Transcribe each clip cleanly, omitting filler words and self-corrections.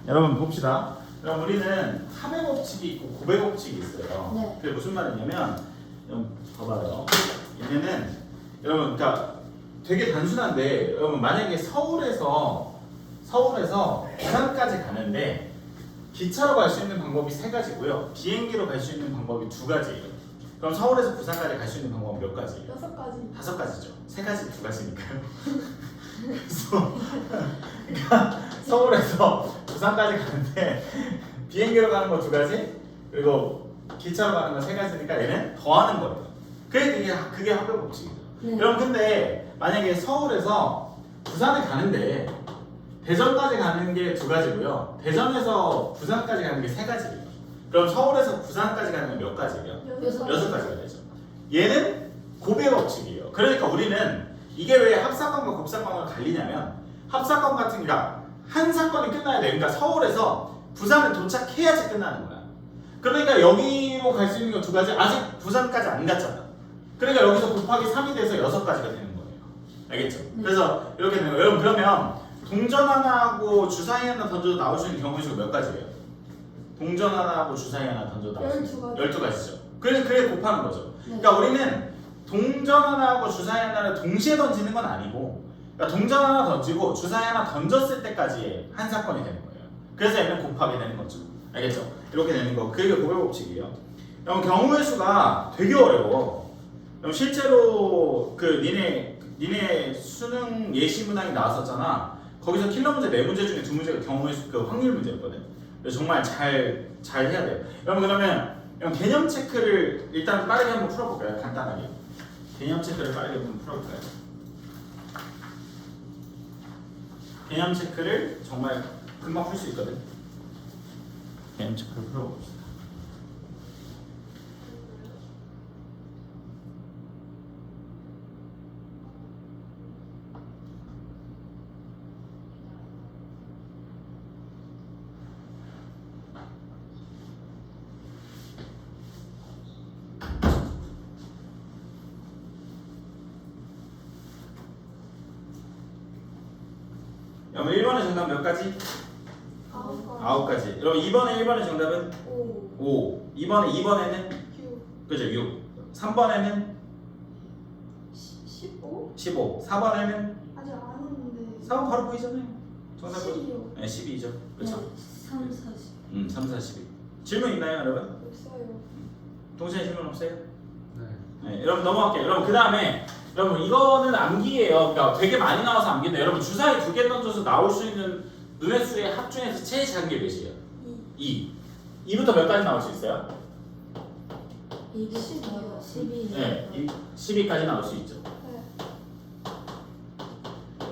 여러분 봅시다. 그럼 우리는 합의 법칙이 있고 곱의 법칙이 있어요. 네. 그게 무슨 말이냐면, 여러분 봐봐요. 얘네는 여러분 그러니까 되게 단순한데, 여러분 만약에 서울에서 부산까지 가는데 기차로 갈 수 있는 방법이 세 가지고요. 비행기로 갈 수 있는 방법이 두 가지예요. 그럼 서울에서 부산까지 갈 수 있는 방법은 몇 가지예요? 6가지. 다섯 가지죠. 세 가지, 두 가지니까요. 그래서 그러니까 서울에서 부산까지 가는데 비행기로 가는 거 두 가지, 그리고 기차로 가는 거 세 가지니까 얘는 더하는 거예요. 그게 합의 법칙이죠. 네. 여러분 근데 만약에 서울에서 부산에 가는데 대전까지 가는 게 두 가지고요. 대전에서 부산까지 가는 게 세 가지예요. 그럼 서울에서 부산까지 가는 건 몇 가지예요? 6가지가 되죠. 얘는 곱의 법칙이에요. 그러니까 우리는 이게 왜 합사건과 곱사건을 갈리냐면, 합사건 같은 게 한 사건이 끝나야 돼. 그러니까 서울에서 부산을 도착해야지 끝나는 거야. 그러니까 여기로 갈 수 있는 거 두 가지, 아직 부산까지 안 갔잖아. 그러니까 여기서 곱하기 3이 돼서 6가지가 되는 거예요. 알겠죠? 그래서 이렇게 되는 거예요. 여러분 그러면 동전 하나하고 주사위 하나 던져도 나올 수 있는 경우의 수가 몇 가지예요? 동전 하나하고 주사위 하나 던져도 나올 수 있는 12가지죠. 그래 곱하는 거죠. 그러니까 우리는 동전 하나하고 주사위 하나를 동시에 던지는 건 아니고, 그러니까 동전 하나 던지고 주사위 하나 던졌을 때까지 한 사건이 되는 거예요. 그래서 얘는 곱하게 되는 거죠. 알겠죠? 이렇게 되는 거. 그게 곱의 법칙이에요. 그럼 경우의 수가 되게 어려워. 그럼 실제로 그 니네 수능 예시 문항이 나왔었잖아. 거기서 킬러 문제 4문제 중에 2문제가 경우의 수 그 확률 문제였거든. 그래서 정말 잘 해야 돼요. 여러분 그러면 개념 체크를 일단 빠르게 한번 풀어볼까요? 간단하게. 개념 체크를 빠르게 한번 풀어볼까요? 개념 체크를 정말 금방 풀 수 있거든. 개념 체크를 풀어봅시다. 여러분 1번의 정답 몇 가지? 9가지. 여러분 1번의 정답은 5. 2번에는 그죠? 6. 3번에는 15. 4번에는 아직 안 했는데. 4번 바로 보이잖아요. 정답은 12요. 네, 12죠. 그렇죠? 3, 40. 3, 4, 12. 질문 있나요, 여러분? 없어요. 동시에 질문 없어요? 네. 네, 여러분 넘어갈게요. 여러분 그 다음에 여러분 이거는 암기예요. 그러니까 되게 많이 나와서 암기인데, 여러분 주사위 2개 던져서 나올 수 있는 눈의 수의 합 중에서 제일 작은 게 몇이에요? 2. 2부터 몇 가지 나올 수 있어요? 12요. 12. 네, 12까지 나올 수 있죠. 네.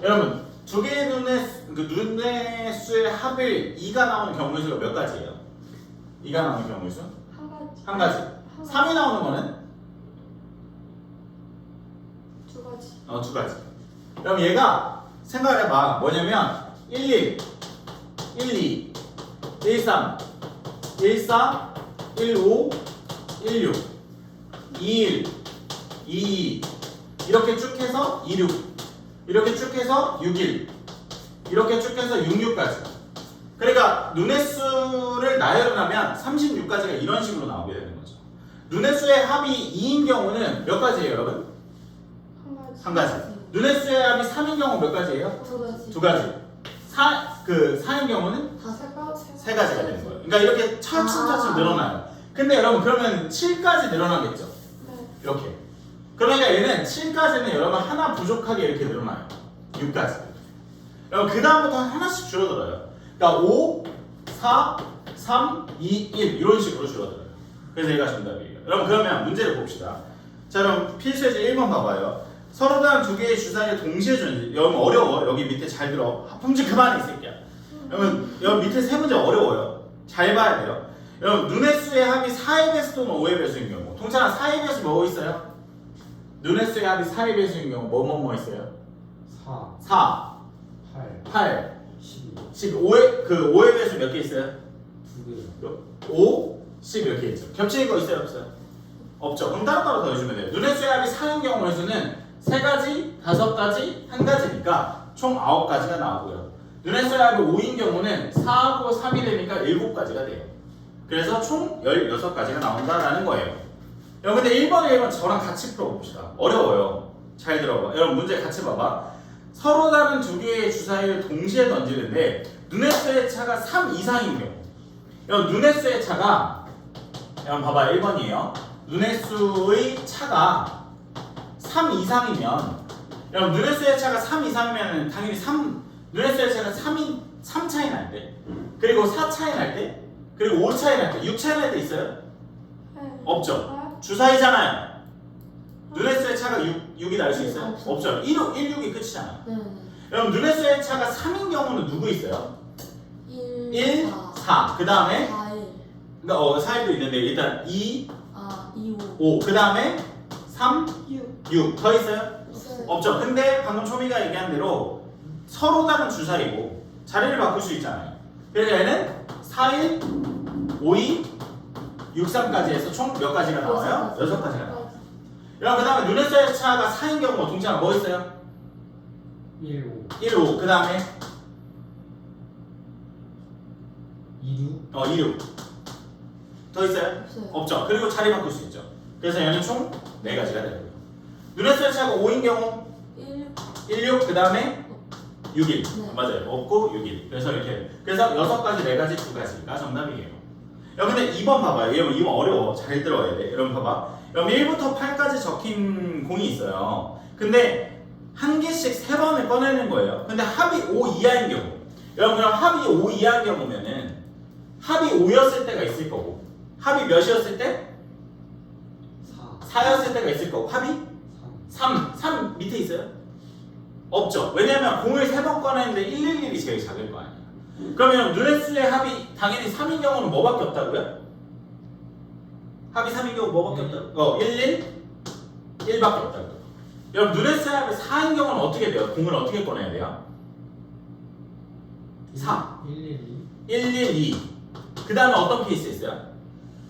여러분 두 개의 눈의 수의 합을 2가 나오는 경우의 수가 몇 가지예요? 2가 나오는 경우의 수? 한 가지. 한 가지. 3이 나오는 거는? 2가지. 2가지. 그럼 얘가 생각을 해봐. 뭐냐면 11, 12, 13, 14, 15, 16, 21, 22 이렇게 쭉 해서 26, 이렇게 쭉 해서 61, 이렇게 쭉 해서 66까지. 그러니까 눈의 수를 나열하면 36가지가 이런 식으로 나오게 되는 거죠. 눈의 수의 합이 2인 경우는 몇 가지예요, 여러분? 한 가지. 눈의 수의 합이 3인 경우 몇 가지예요? 2가지. 2가지. 4인 경우는 5가지. 3가지가 되는 거예요. 그러니까 이렇게 차츰차츰 늘어나요. 근데 여러분 그러면 7까지 늘어나겠죠? 네. 이렇게. 그러니까 얘는 7까지는 여러분 하나 부족하게 이렇게 늘어나요. 6까지. 여러분 그 다음부터 하나씩 줄어들어요. 그러니까 5, 4, 3, 2, 1 이런 식으로 줄어들어요. 그래서 얘가 정답이에요. 여러분 그러면 문제를 봅시다. 자 그럼 필수예제 1번 봐봐요. 서로 다른 두 개의 주사위를 동시에 주는. 여러분 어려워. 여기 밑에 잘 들어. 품질 그만해 이 새끼야. 여러분 밑에 세 문제 어려워요. 잘 봐야 돼요. 여러분 눈의 수의 합이 4의 배수 또는 5의 배수인 경우, 통째로 4의 배수 뭐 있어요? 눈의 수의 합이 4의 배수인 경우 뭐 있어요? 4, 8, 12, 5의 배수 몇 개 있어요? 2개. 5, 10 이렇게 있죠. 겹치는 거 있어요? 없어요? 없죠. 그럼 따로따로 더해주면 돼요. 눈의 수의 합이 4인 경우에서는 3가지, 5가지, 1가지니까 총 9가지가 나오고요. 눈에 써야 할 5인 경우는 4하고 3이 되니까 7가지가 돼요. 그래서 총 16가지가 나온다라는 거예요. 여러분 근데 1번에 1번 저랑 같이 풀어봅시다. 어려워요. 잘 들어봐. 여러분 문제 같이 봐봐. 서로 다른 두 개의 주사위를 동시에 던지는데 눈의 수의 차가 3 이상인 경우. 여러분 눈의 수의 차가 여러분 봐봐 1번이에요. 눈의 수의 차가 3 이상이면 여러분 눈의 수의 차가 3 이상이면 당연히 눈의 수의 차가 3 차이 날 때, 그리고 4 차이 날 때, 그리고 5 차이 날 때, 6 차이 날 때 있어요? 네. 없죠. 주사위잖아요. 눈의 수의 차가 6이 날 수 있어요? 없어요. 없죠. 1, 6이 끝이잖아요. 네. 여러분 눈의 수의 차가 3인 경우는 누구 있어요? 1, 1, 4. 그 다음에 4, 1. 그러니까 4일도 있는데 일단 2, 2, 5. 5. 그 다음에 3, 6. 6. 더 있어요? 있어요. 없죠. 근데 방금 초미가 얘기한 대로 서로 다른 주사위고 자리를 바꿀 수 있잖아요. 그래서 얘는 4일, 5일, 6, 3까지 해서 총 몇 가지가 나와요? 6가지가 나와요. 여러분 그 다음에 눈의 수의 차가 4인 경우 동차가 뭐 있어요? 1, 5, 1, 5. 그 다음에 2, 6, 2, 6. 더 있어요? 없어요. 없죠. 그리고 자리 바꿀 수 있죠. 그래서 얘는 총 4가지가 되고요. 눈의 수의 차가 5인 경우 1, 1, 6. 그 다음에 6일. 네. 맞아요. 없고 6일. 그래서 이렇게. 그래서 6가지, 4가지, 2가지가 정답이에요. 여러분 근데 2번 봐봐요. 여러분 2번 어려워. 잘 들어야 돼. 여러분 봐봐. 여러분 1부터 8까지 적힌 공이 있어요. 근데 한 개씩 3번을 꺼내는 거예요. 근데 합이 5 이하인 경우. 여러분 그럼 합이 5 이하인 경우면은 합이 5였을 때가 있을 거고 합이 몇이었을 때? 4, 4였을 때가 있을 거고 합이 3 밑에 있어요? 없죠. 왜냐면 공을 3번 꺼내는데 111이 제일 작을 거 아니에요. 그러면 눈의 수의 합이 당연히 3인 경우는 뭐밖에 없다고요? 합이 3인 경우 뭐밖에 없다고? 1밖에 없다고요. 여러분 눈의 수의 합이 4인 경우는 어떻게 돼요? 공을 어떻게 꺼내야 돼요? 4 1, 1, 2, 112. 그 다음에 어떤 케이스 있어요?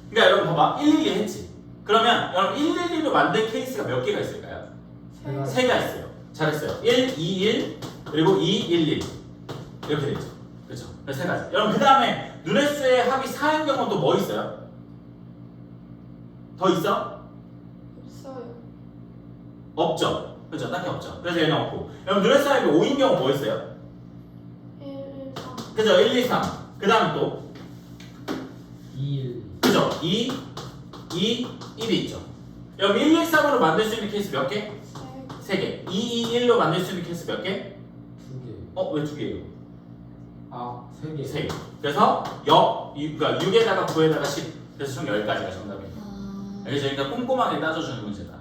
그러니까 여러분 봐봐 112 했지. 그러면 여러분 112로 만든 케이스가 몇 개가 있을까요? 3개가 있어요. 잘했어요. 1, 2, 1 그리고 2, 1, 1 이렇게 되죠. 그렇죠? 그래서 3가지. 여러분 그 다음에 눈의 수의 합이 4인 경우 또 뭐 있어요? 더 있어? 없어요. 없죠. 그렇죠? 딱히 없죠. 그래서 얘는 없고. 여러분 눈의 수의 합이 5인 경우 뭐 있어요? 1, 3. 그죠? 1, 2, 3. 그 다음 또 2, 1, 그죠? 2, 1이 있죠. 여러분 1, 2, 3으로 만들 수 있는 케이스 몇 개? 3개. 2, 2, 1로 만들 수 있는 케이스 몇 개? 2개. 왜 2개예요? 아, 3개. 3개. 그래서 그러니까 6에다가 9에다가 10. 그래서 총 10가지가 정답입니다. 알겠죠? 그러니까 꼼꼼하게 따져주는 문제다.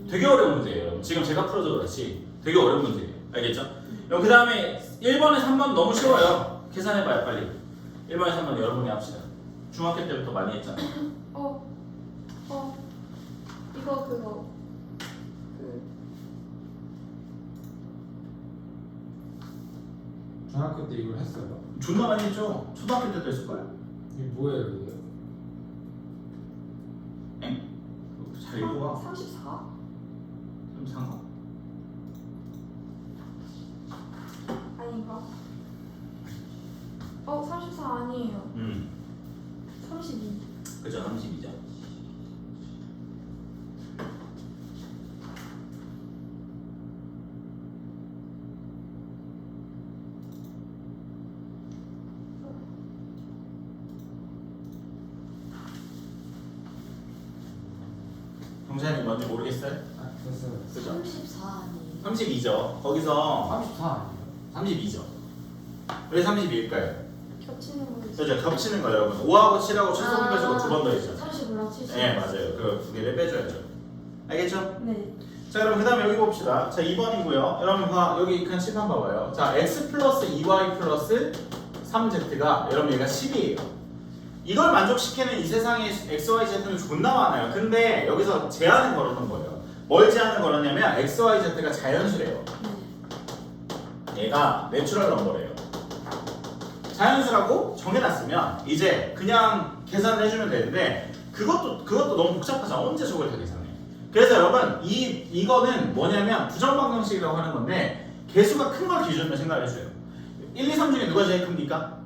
되게 어려운 문제예요. 여러분. 지금 제가 풀어서 그렇지 되게 어려운 문제예요. 알겠죠? 그 다음에 1번에 3번 너무 쉬워요. 계산해봐요 빨리. 1번에 3번 여러분이 합시다. 중학교 때부터 많이 했잖아요. 이거 그거. 중학교 때 이걸 했어요? 존나 많이 했죠? 초등학교 때도 했을 거예요. 이게 뭐예요, 이게? 잘 읽어봐. 34? 33가? 아닌가? 34 아니에요. 32. 그죠? 32죠. 경찰님 뭔지 모르겠어요? 아, 됐어요. 그죠? 34 아니에요. 32죠. 거기서 34 아니에요? 32죠. 왜 32일까요? 겹치는 거 있어요. 그죠? 겹치는 거예요, 여러분. 5하고 7하고 최소 빼주고 2번 더 있죠. 30 70. 네, 맞아요. 그 두 개를 빼줘야죠. 알겠죠? 네. 자, 그럼 그 다음에 여기 봅시다. 자, 2번이고요. 여러분 봐, 여기 한 칠판 봐봐요. 자, x 플러스 2y 플러스 3z가 여러분 얘가 10이에요. 이걸 만족시키는 이 세상에 x, y, z는 존나 많아요. 근데 여기서 제한을 걸어놓은 거예요. 뭘 제한을 걸었냐면 x, y, z가 자연수래요. 얘가 내추럴 넘버래요. 자연수라고 정해놨으면 이제 그냥 계산을 해주면 되는데 그것도 너무 복잡하잖아. 언제 저걸 다 계산해? 그래서 여러분 이거는 뭐냐면 부정방정식이라고 하는 건데 개수가 큰 걸 기준으로 생각을 해줘요. 1, 2, 3 중에 누가 제일 큽니까?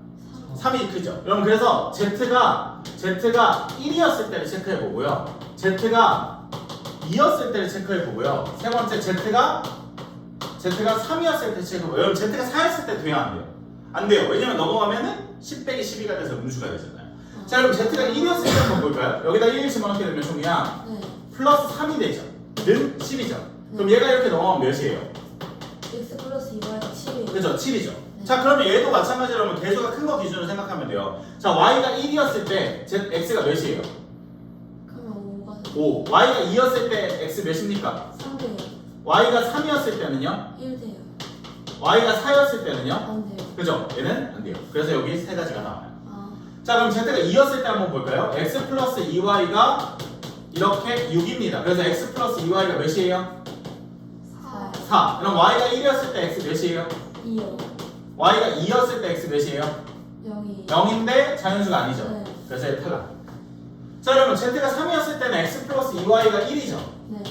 3이 크죠. 그럼 그래서 Z가 1이었을 때를 체크해 보고요. Z가 2였을 때를 체크해 보고요. 세 번째 Z가 3이었을 때 체크해 보고요. 여러분 Z가 4였을 때 돼요, 안 돼요? 안 돼요. 왜냐면 넘어가면은 10 빼기 12가 돼서 음수가 되잖아요. 자, 그럼 Z가 1이었을 때 한번 볼까요? 여기다 1을 집어넣게 되면 총이야 네. 플러스 3이 되죠. 는 10이죠. 그럼 얘가 이렇게 넘어가면 몇이에요? x 플러스 2y가 7이에요. 그죠? 7이죠. 네. 자, 그러면 얘도 마찬가지로 개수가 큰 거 기준으로 생각하면 돼요. 자, y가 1이었을 때 x가 몇이에요? 그러면 5가 5. y가 2였을 때 x 몇입니까? 3돼요. y가 3이었을 때는요? 1돼요. y가 4였을 때는요? 안 돼요. 그죠? 얘는 안 돼요. 그래서 여기 세 가지가 나와요. 아, 자, 그럼 z가 2였을 때 한번 볼까요? x 플러스 2y가 이렇게 6입니다. 그래서 x 플러스 2y가 몇이에요? 4. 4. 그럼 y가 1이었을 때 x 몇이에요? 2요. y가 2였을 때 x 몇이에요? 0이. 0인데 자연수가 아니죠. 네. 그래서 얘 탈락. 자, 여러분 z가 3이었을 때는 x 플러스 2y가 1이죠. 네.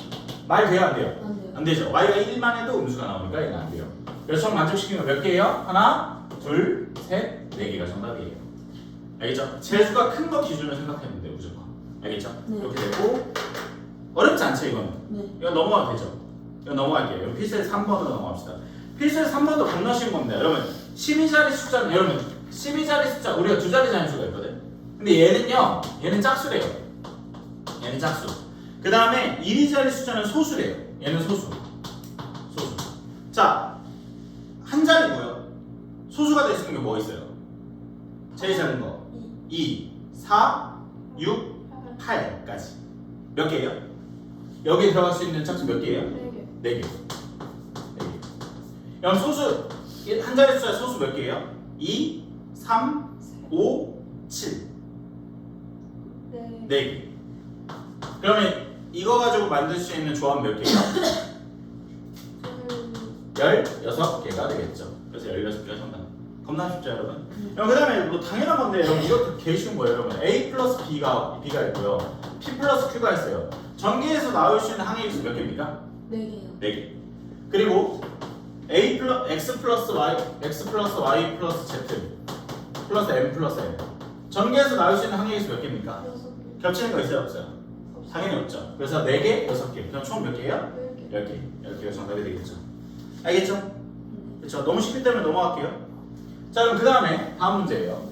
말 돼요, 안 돼요? 안 돼요. 안 되죠. y가 1만 해도 음수가 나오니까 얘는 안 돼요. 그래서 총 만족시키면 몇 개예요? 하나, 둘, 셋, 네 개가 정답이에요. 알겠죠? 재수가 큰 거 기준으로 생각하면 돼요, 무조건. 알겠죠? 네. 이렇게 되고 어렵지 않죠, 이거는? 네. 이거 넘어가도 되죠? 이거 넘어갈게요. 여러분 필수의 3번으로 넘어갑시다. 필수의 3번도 겁나 쉬운 겁니다. 여러분 12자리 숫자는 여러분 12자리 숫자 우리가 두 자리 자연수가 있거든. 근데 얘는요, 얘는 짝수래요. 얘는 짝수. 그 다음에 2자리 숫자는 소수래요. 얘는 소수. 소수. 자, 한 자리고요. 소수가 될 수 있는 게 뭐 있어요? 제일 작은 거 2, 4, 6, 8까지. 몇 개예요? 여기에 들어갈 수 있는 짝수 몇 개예요? 4개. 4개. 4개. 그럼 소수 한 자리 숫자 소수 몇 개예요? 2, 3, 5, 7. 네. 4개. 그러면 이거 가지고 만들 수 있는 조합 몇 개예요? 16개가 되겠죠. 그래서 16개가 정답. 겁나 쉽죠, 여러분? 그 다음에 뭐 당연한 건데 여러분 이것도 개 쉬운 거예요, 여러분. A 플러스 B가 있고요. P 플러스 Q가 있어요. 전개에서 나올 수 있는 항의수 몇 개입니까? 4개요. 4개. 그리고 X 플러스 Y 플러스 Z 플러스 M 플러스 N. 전개에서 나올 수 있는 항의수 몇 개입니까? 6개. 겹치는 거 있어요, 없어요? 당연히 없죠. 그래서 4개, 6개. 그럼 총 몇 개예요? 10개. 10개. 10개가 정답이 되겠죠. 알겠죠? 그렇죠. 너무 쉽기 때문에 넘어갈게요. 자, 그럼 그 다음에 다음 문제예요.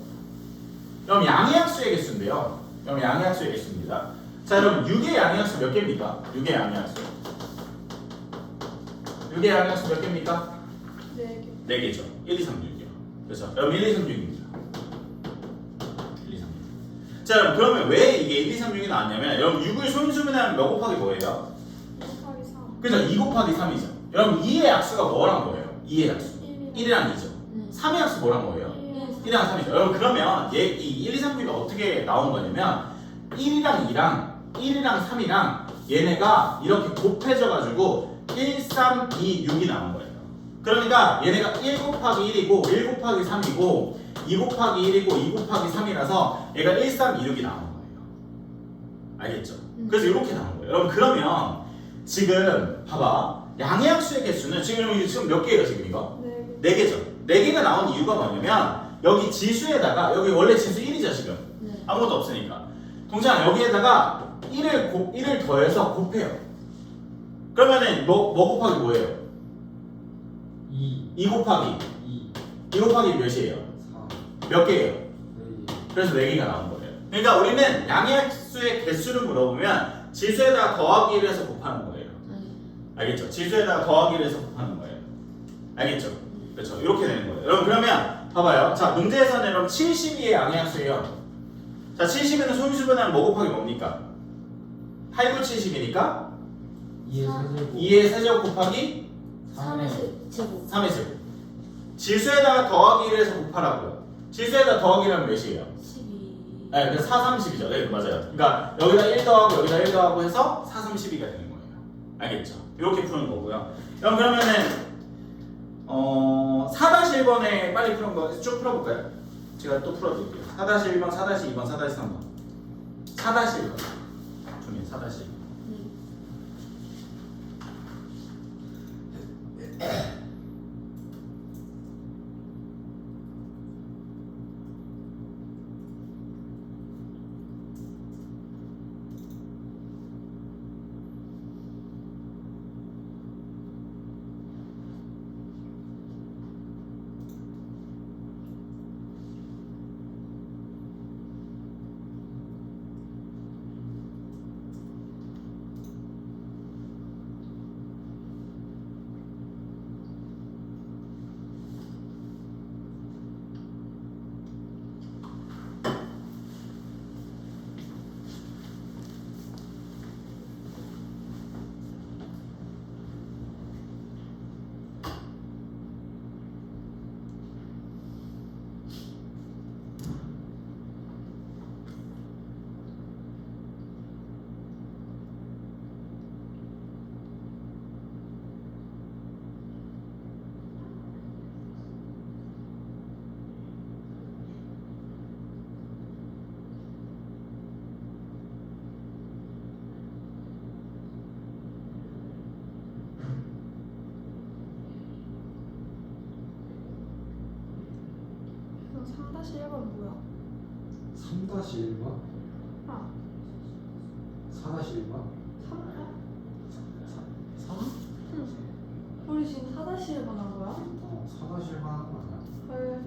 그럼 양의학수의 개수인데요. 그럼 양의학수의 개수입니다. 자, 여러분 6의 양의학수 몇 개입니까? 6의 양의학수. 6의 양의학수 몇 개입니까? 4개. 4개죠. 1, 2, 3, 6이요. 그렇죠. 여러분 1, 2, 3, 6입니다. 1, 2, 3, 6. 자, 여러분 그러면 왜 이게 1, 2, 3, 6이 나왔냐면 여러분 6을 소인수분해하면 몇 곱하기 뭐예요? 1곱하기 3. 그죠? 2 곱하기 3이죠. 여러분 2의 약수가 뭐란 거예요? 2의 약수. 1이랑 2죠. 3의 약수 뭐란 거예요? 1이랑 3이죠. 여러분 그러면 이 1, 2, 3, 6이 어떻게 나온 거냐면 1이랑 2랑 1이랑 3이랑 얘네가 이렇게 곱해져가지고 1, 3, 2, 6이 나온 거예요. 그러니까 얘네가 1 곱하기 1이고 1 곱하기 3이고 2 곱하기 1이고 2 곱하기 3이라서 얘가 1, 3, 2, 6이 나온 거예요. 알겠죠? 그래서 이렇게 나온 거예요. 여러분 그러면 지금 봐봐. 양의학수의 개수는 지금 몇 개예요 지금 이거? 4개죠. 4개가 나온 이유가 뭐냐면 여기 지수에다가 여기 원래 지수 1이죠 지금. 네. 아무것도 없으니까. 동시에 여기에다가 1을 더해서 곱해요. 그러면은 뭐 곱하기 뭐예요? 2 곱하기 2 곱하기 몇이에요? 4 몇 개예요? 4개 그래서 4개가 나온 거예요. 그러니까 우리는 양의학수의 개수를 물어보면 지수에다가 더하기를 해서 곱하는 거예요. 알겠죠? 지수에다가 더하기를 해서 곱하는 거예요. 알겠죠? 그렇죠. 이렇게 되는 거예요. 여러분 그러면 봐봐요. 자, 문제에서는 여러분 72의 양의학수예요. 자, 70에는 소인수분해하면 뭐 곱하기 뭡니까? 8, 9, 70이니까 2의 세제곱 곱하기 3의 제곱. 3의 제곱. 지수에다가 더하기를 해서 곱하라고요. 지수에다가 더하기를 하면 몇이에요? 12. 네, 그래서 4, 30이죠. 네, 맞아요. 그러니까 여기다 1 더하고 여기다 1 더하고 해서 4, 32가 되는 거예요. 알겠죠? 이렇게 푸는 거고요. 그러면은 4-1번에 빨리 푸는 거 쭉 풀어볼까요? 제가 또 풀어드릴게요. 4-1번, 4-2번, 4-3번. 4-1번. 중에 4-1번. 4번 뭐야? 3-1번? 아 4-1번? 3번? 3? 우리 지금 4-1번 한 거야? 4-1번 하는 거 아니야? 헐.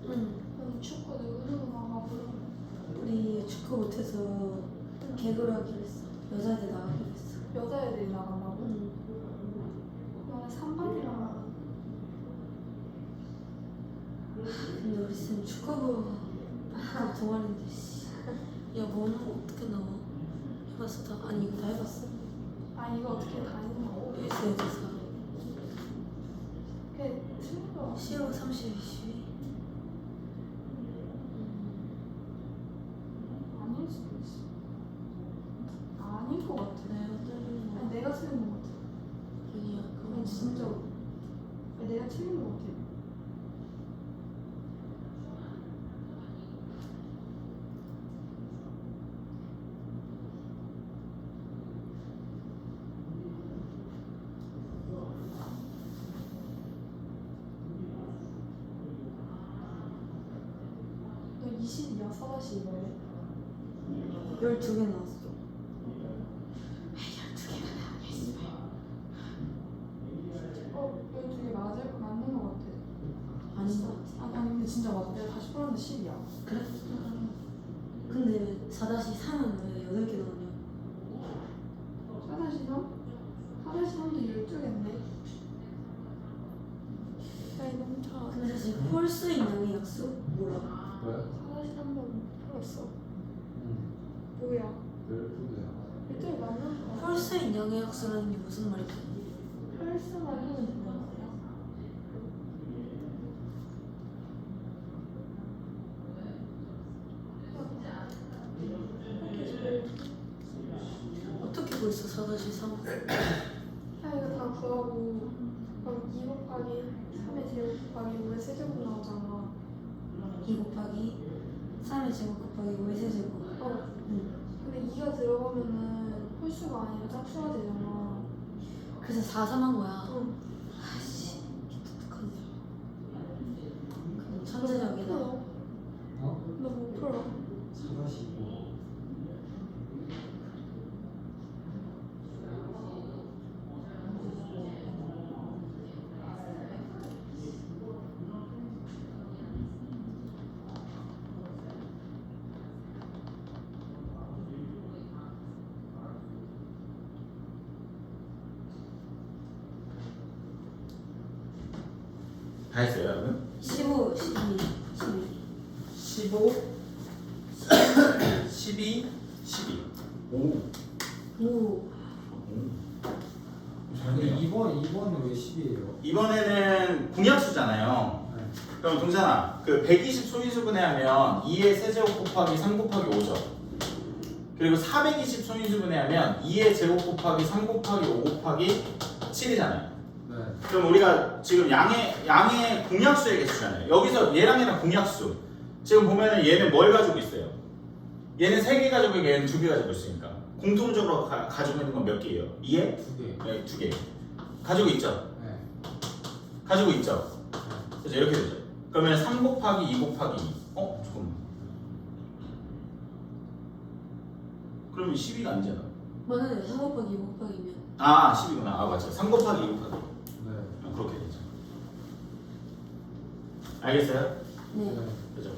응. 축구 누구누구 나가고. 우리 축구 못해서 개그로 하기로 했어. 여자애들 나가기로 했어. 여자애들이 나간다고? 응. 너네 3반이랑. 근데 우리 쌤 축구부 동아리인데 씨. 야 뭐는 어떻게 나와? 해봤어 다? 아니 이거 다 해봤어? 아 이거 어떻게 다 했나? 일수 여자사 그게 틀린 거. 15, 30, 22 아닐 수도 있어. 아닐 것 같아. 내가 틀린 거 아니 내가 틀린 것 같아. 아니야 아니 그건 진짜. 아니, 내가 틀린 것 같아. 너 20이야? 4-2래? 12개 나왔어. 어? 12개 맞는 것 같아. 아닌 것 같아. 아니 근데 진짜 맞아. 내가 다시 풀었는데 10이야. 그래? 근데 왜 4-3은 왜 8개 나오냐? 4-3? 4-3도 12개인데? 너무 잘. 근데 사실 홀수인 양의 약수 뭐라? 왜? 4-3번 풀었어. 응. 뭐야? 벨프드야. 일등이 맞는 거. 홀수인 양의 약수라는 게 무슨 말이지? 펄스만 하면 되는 거야? 어떻게 벌써 4-3? 아 이거 다 구하고 그럼 2 곱하기 3의 제곱 곱하기 5의 세제곱 나오잖아. 2 곱하기 3의 제곱 곱하기 5의 세제곱. 응. 근데 2가 들어가면은 홀수가 아니라 짝수가 되잖아. 그래서 4-3 한 거야. 응. 아씨, 독특하네. 그럼 천재적이다. 어? 너못 풀어. 4-5. 다 했어요 여러분? 15, 12, 15 12 12 오. 5. 근데 2번은 왜 10이에요? 이번에는 공약수잖아요. 네. 그럼 동찬아, 그 120 소인수분해하면 2의 세제곱 곱하기 3 곱하기 5죠. 그리고 420 소인수분해하면 2의 제곱 곱하기 3 곱하기 5 곱하기 7이잖아요. 네. 그럼 우리가 지금 양의 공약수 얘기했잖아요. 여기서 얘랑 얘랑 공약수. 지금 보면은 얘는 뭘 가지고 있어요? 얘는 3개 가지고 있고 얘는 2개 가지고 있으니까. 공통적으로 가지고 있는 건 몇 개예요? 2에? 2개. 네, 2개. 가지고 있죠? 네. 가지고 있죠? 그래서 이렇게 되죠. 그러면 3 곱하기 2 곱하기 2. 잠깐만. 그러면 12가 아니잖아. 만약에 3 곱하기 2 곱하기면 10이구나. 맞죠. 3 곱하기 2 곱하기 2. 네. 그렇게 되죠. 알겠어요? 네. 그죠?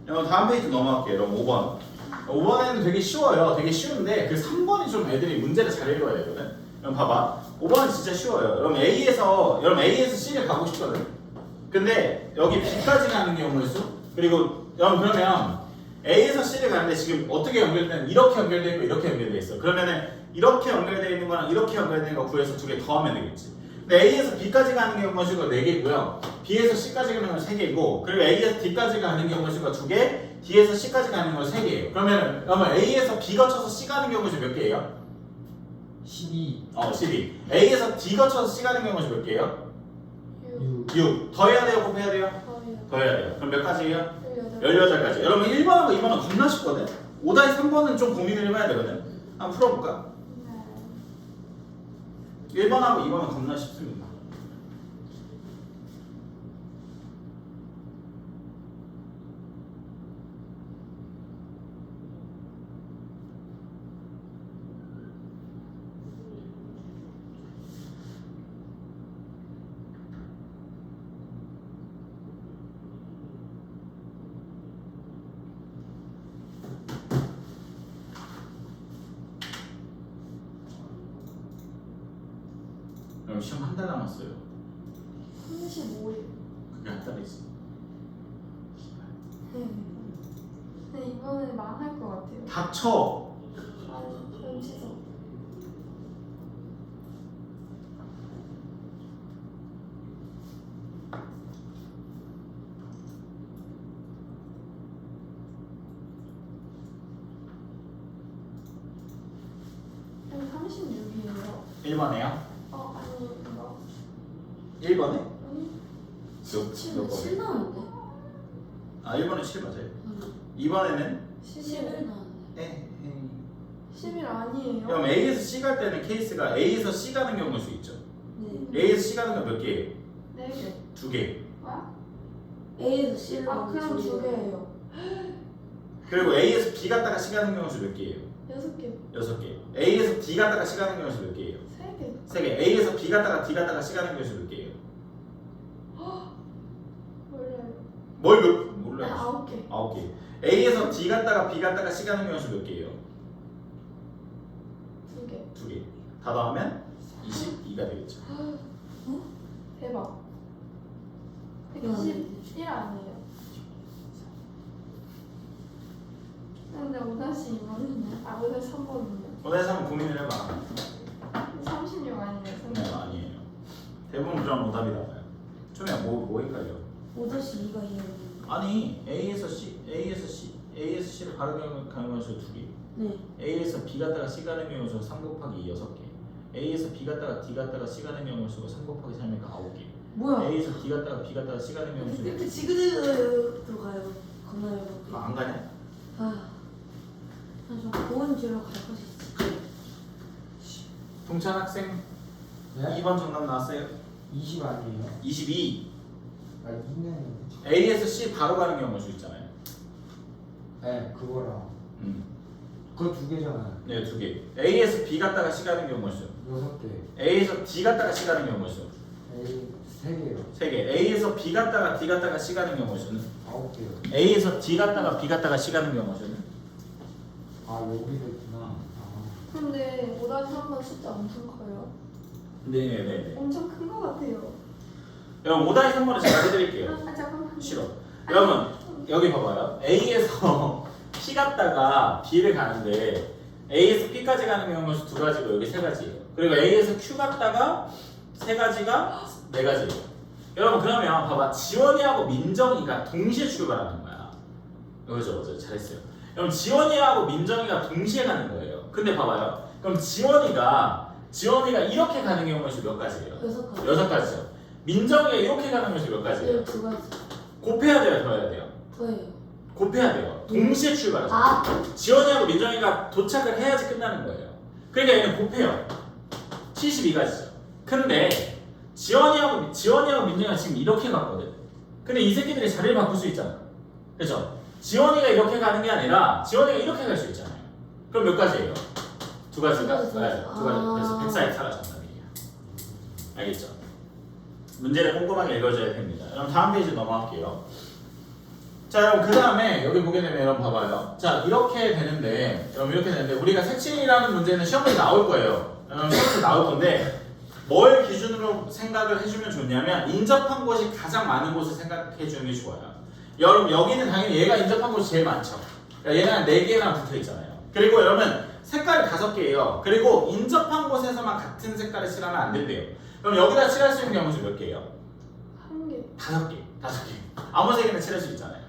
그럼 다음 페이지 넘어갈게요. 그럼 5번. 5번에는 되게 쉬워요. 되게 쉬운데 그 3번이 좀 애들이 문제를 잘 읽어야 되거든. 그럼 봐봐. 5번은 진짜 쉬워요. 여러분 A에서 C를 가고 싶거든. 근데 여기 B까지 가는 경우의 수. 그리고 여러분 그러면 A에서 C를 가는데 지금 어떻게 연결되는 이렇게 연결되어 있고 이렇게 연결되어 있어. 그러면은 이렇게 연결되어 있는 거랑 이렇게 연결되어 있는 거 구해서 두 개 더하면 되겠지. 근데 A에서 B까지 가는 경우의 수가 4개고요. B에서 C까지 가는 건 3개고, 그리고 A에서 D까지 가는 경우의 수가 2개, D에서 C까지 가는 건 3개예요. 그러면 A에서 B 거쳐서 C 가는 경우의 수 몇 개예요? 12. 12. A에서 D 거쳐서 C 가는 경우의 수 몇 개예요? 6. 6. 더해야 돼요? 곱해야 돼요? 거의 더해야 돼요. 그럼 몇 가지예요? 18. 18가지. 여러분 1번하고 2번은 겁나 쉽거든? 5-3번은 좀 고민을 해봐야 되거든? 한번 풀어볼까? 네. 1번하고 2번은 겁나 쉽습니다. 그럼 시험 한 달 남았어요. 35일. 그게 한 달이지. 네. 근데 이번에는 망할 것 같아요. 닥쳐! 아니, 그럼 취소. 한 36이에요. 1번에요? 아니, 이거. 1번에? 아니, 몇 7은 번에? 7 나오는데? 1번에 7 맞아요. 맞아. 2번에는? 11 나오는데? 네. 11 아니에요. 그럼 A에서 C 갈 때는 케이스가 A에서 C 가는 경우일 수 있죠. 네. A에서 C 가는 건 몇 개예요? 4개. 2개. 뭐야? A에서 C를 아, 그럼 2개예요. 그리고 A에서 B 갔다가 C 가는 경우일 수몇 개예요? 6개. 6개. A에서 D 갔다가 C 가는 경우일 수몇 개예요? 3개. 3개. A에서 B 갔다가 D 갔다가 C 가는 경우일 수몇 개예요? 몰라요. 몰라요. 9개. 9개. A에서 D 갔다가 B 갔다가 C 가는 경우일 수몇 개예요? 2개. 2개. 다 더하면 22가 되겠죠. 대박. 이거 21 아니에요? 근데 5-2번은요? 아 5-3번은요? 오늘 한번 고민을 해봐. 36 아니에요? 네, 아니에요. 대부분 그런 오답이 나와요. 초미야 뭐 헷갈려? 5-2가 이해요. 아니 A에서 C를 가는 경우수 2개. 네. A에서 B 갔다가 C 가는 경우수 3 곱하기 6개. A에서 B 갔다가 D 갔다가 C 가는 경우수 3 곱하기 3이니까 9개. 뭐야? A에서 D 갔다가 B 갔다가 C 가는 경우수 그 지그재그 들어가요. 겁나요. 안 가냐? 나좀 보은 뒤로 갈 것이 있어. 동찬 학생 네? 2번 정답 나왔어요. 20 아니에요? 22. 아 2는 A에서 C 바로 가는 경우수 있잖아요. 네 그거랑 그거 2개잖아요. 네, 2개. A에서 B 갔다가 C 가는 경우수. 6개. A에서 D 갔다가 C 가는 경우수. A 3개요. 3개. A에서 B 갔다가 D 갔다가 C 가는 경우수는 9개요. A에서 D 갔다가 B 갔다가 C 가는 경우수는 아 여기도 있구나. 아. 근데 5-3번 숫자 엄청 커요. 네네네. 엄청 큰 거 같아요. 여러분 5-3번을 제가 해드릴게요. 아 잠깐만. 싫어. 여러분 여기 봐봐요. A에서 C 갔다가 B를 가는데 A에서 B까지 가는 경우는 2가지고 여기 3가지예요. 그리고 A에서 Q 갔다가 3가지가 4가지예요. 여러분 그러면 봐봐. 지원이하고 민정이가 동시에 출발하는 거야. 그죠? 잘했어요. 그럼 지원이하고 민정이가 동시에 가는 거예요. 근데 봐봐요. 그럼 지원이가 이렇게 가는 경우는 몇 가지예요? 6가지. 6가지죠. 민정이가 이렇게 가는 것이 몇 가지예요? 2가지. 곱해야 돼요, 더해야 돼요? 더해요. 곱해야 돼요. 동시에 출발하죠. 아, 지원이하고 민정이가 도착을 해야지 끝나는 거예요. 그러니까 얘는 곱해요. 72가지죠. 근데 지원이하고 민정이가 지금 이렇게 갔거든. 근데 이 새끼들이 자리를 바꿀 수 있잖아. 그죠? 지원이가 이렇게 가는 게 아니라 지원이가 이렇게 갈 수 있잖아요. 그럼 몇 가지예요? 2가지가? 두 가지. 네, 2가지. 그래서 144가 정답이에요. 알겠죠? 문제를 꼼꼼하게 읽어줘야 됩니다. 그럼 다음 페이지 넘어갈게요. 자, 여러분 그 다음에 여기 보게 되면 여러분 봐봐요. 자, 이렇게 되는데 우리가 색칠이라는 문제는 시험에 나올 거예요. 시험에 나올 건데 뭘 기준으로 생각을 해주면 좋냐면 인접한 곳이 가장 많은 곳을 생각해 주는 게 좋아요. 여러분 여기는 당연히 얘가 인접한 곳이 제일 많죠. 그러니까 얘는 4개랑 붙어 있잖아요. 그리고 여러분 색깔이 5개예요. 그리고 인접한 곳에서만 같은 색깔을 칠하면 안 된대요. 그럼 여기다 칠할 수 있는 경우는 몇 개예요? 1개. 5개. 아무 색이나 칠할 수 있잖아요.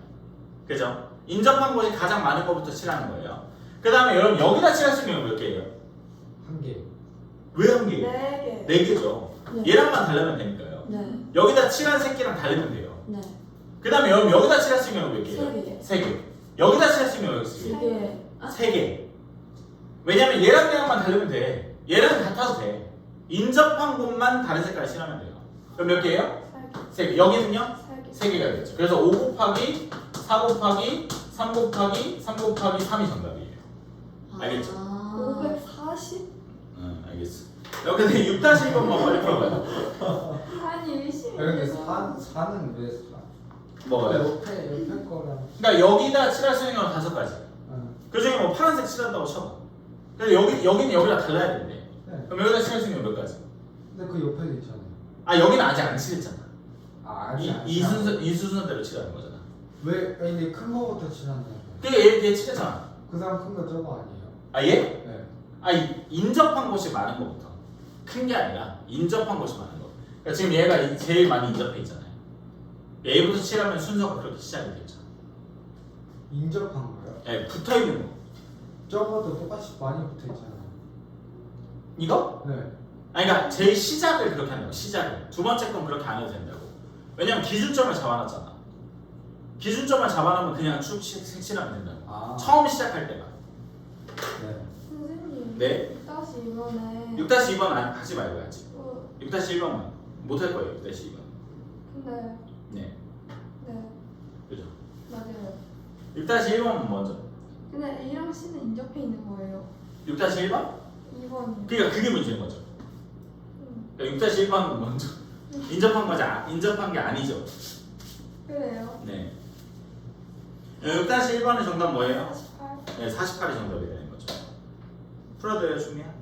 그죠? 인접한 곳이 가장 많은 것부터 칠하는 거예요. 그 다음에 여러분 여기다 칠할 수 있는 경우는 몇 개예요? 1개. 왜 1개? 4개. 4개죠. 네. 얘랑만 다르면 되니까요. 네. 여기다 칠한 새끼랑 다르면 돼요. 네. 그 다음에 여러분 여기다 칠할 수 있는 경우는 몇 개예요? 3개. 3개. 여기다 칠할 수 있는 경우는 몇 개? 3개. 아, 3개. 왜냐면 얘랑만 다르면 돼. 얘랑 같아도 돼. 인접한 곳만 다른 색깔을 칠하면 돼요. 그럼 몇 개예요? 3개. 여기는요? 3개가 되겠죠. 그래서 5 곱하기 4 곱하기 3 곱하기 3 곱하기 3이 정답이에요. 알겠죠? 540? 응, 알겠어. 여기 6-1번만 빨리 풀어봐요. 아니 의심이 근데 돼서. 4는 왜 4? 뭐가요? 옆에 거랑. 그러니까 여기다 칠할 수 있는 건 5가지. 응. 그 중에 뭐 파란색 칠한다고 쳐봐. 근데 여기는 여기랑 달라야 되는데. 네. 그럼 여기다 칠할 수 있는 건 몇 가지? 근데 그 옆에도 있잖아요. 아, 여기는 아직 안 칠했잖아. 아 이 순서대로 칠하는 거잖아. 왜? 아니 근데 큰 거부터 칠하는 거예요. 그러니까 얘 칠했잖아. 그 사람 큰 거 저거 아니에요? 아, 얘? 네. 아, 인접한 곳이 많은 것부터. 큰 게 아니라 인접한 곳이 많은 거. 그러니까 지금 얘가 제일 많이 인접해 있잖아요. 얘부터 칠하면 순서가 그렇게 시작이 되죠. 인접한 거요? 예, 붙어 있는 거. 저거도 똑같이 많이 붙어 있잖아요. 이거? 네. 아니, 그러니까 제일 시작을 그렇게 한다고. 시작을. 두 번째 건 그렇게 안 해도 된다고. 왜냐면 기준점을 잡아놨잖아. 기준점을 잡아놓으면 그냥 쭉 색칠하면 된다고. 아. 처음 시작할 때만. 네. 선생님. 네. 다시 이번에. 6-2번 하지 말고 해야지. 6-1번만. 못할 거예요, 6-2번. 근데. 네. 네. 그죠? 맞아요. 6-1번은 먼저. 근데 A랑 C는 인접해 있는 거예요. 6-1번? 2번이. 그러니까 그게 문제인 거죠. 그러니까 6-1번은 먼저. 인접한 게 아니죠. 그래요. 네. 6-1번의 정답 뭐예요? 48. 네, 48이 정답이 되는 거죠. 풀어드려요, 중이야?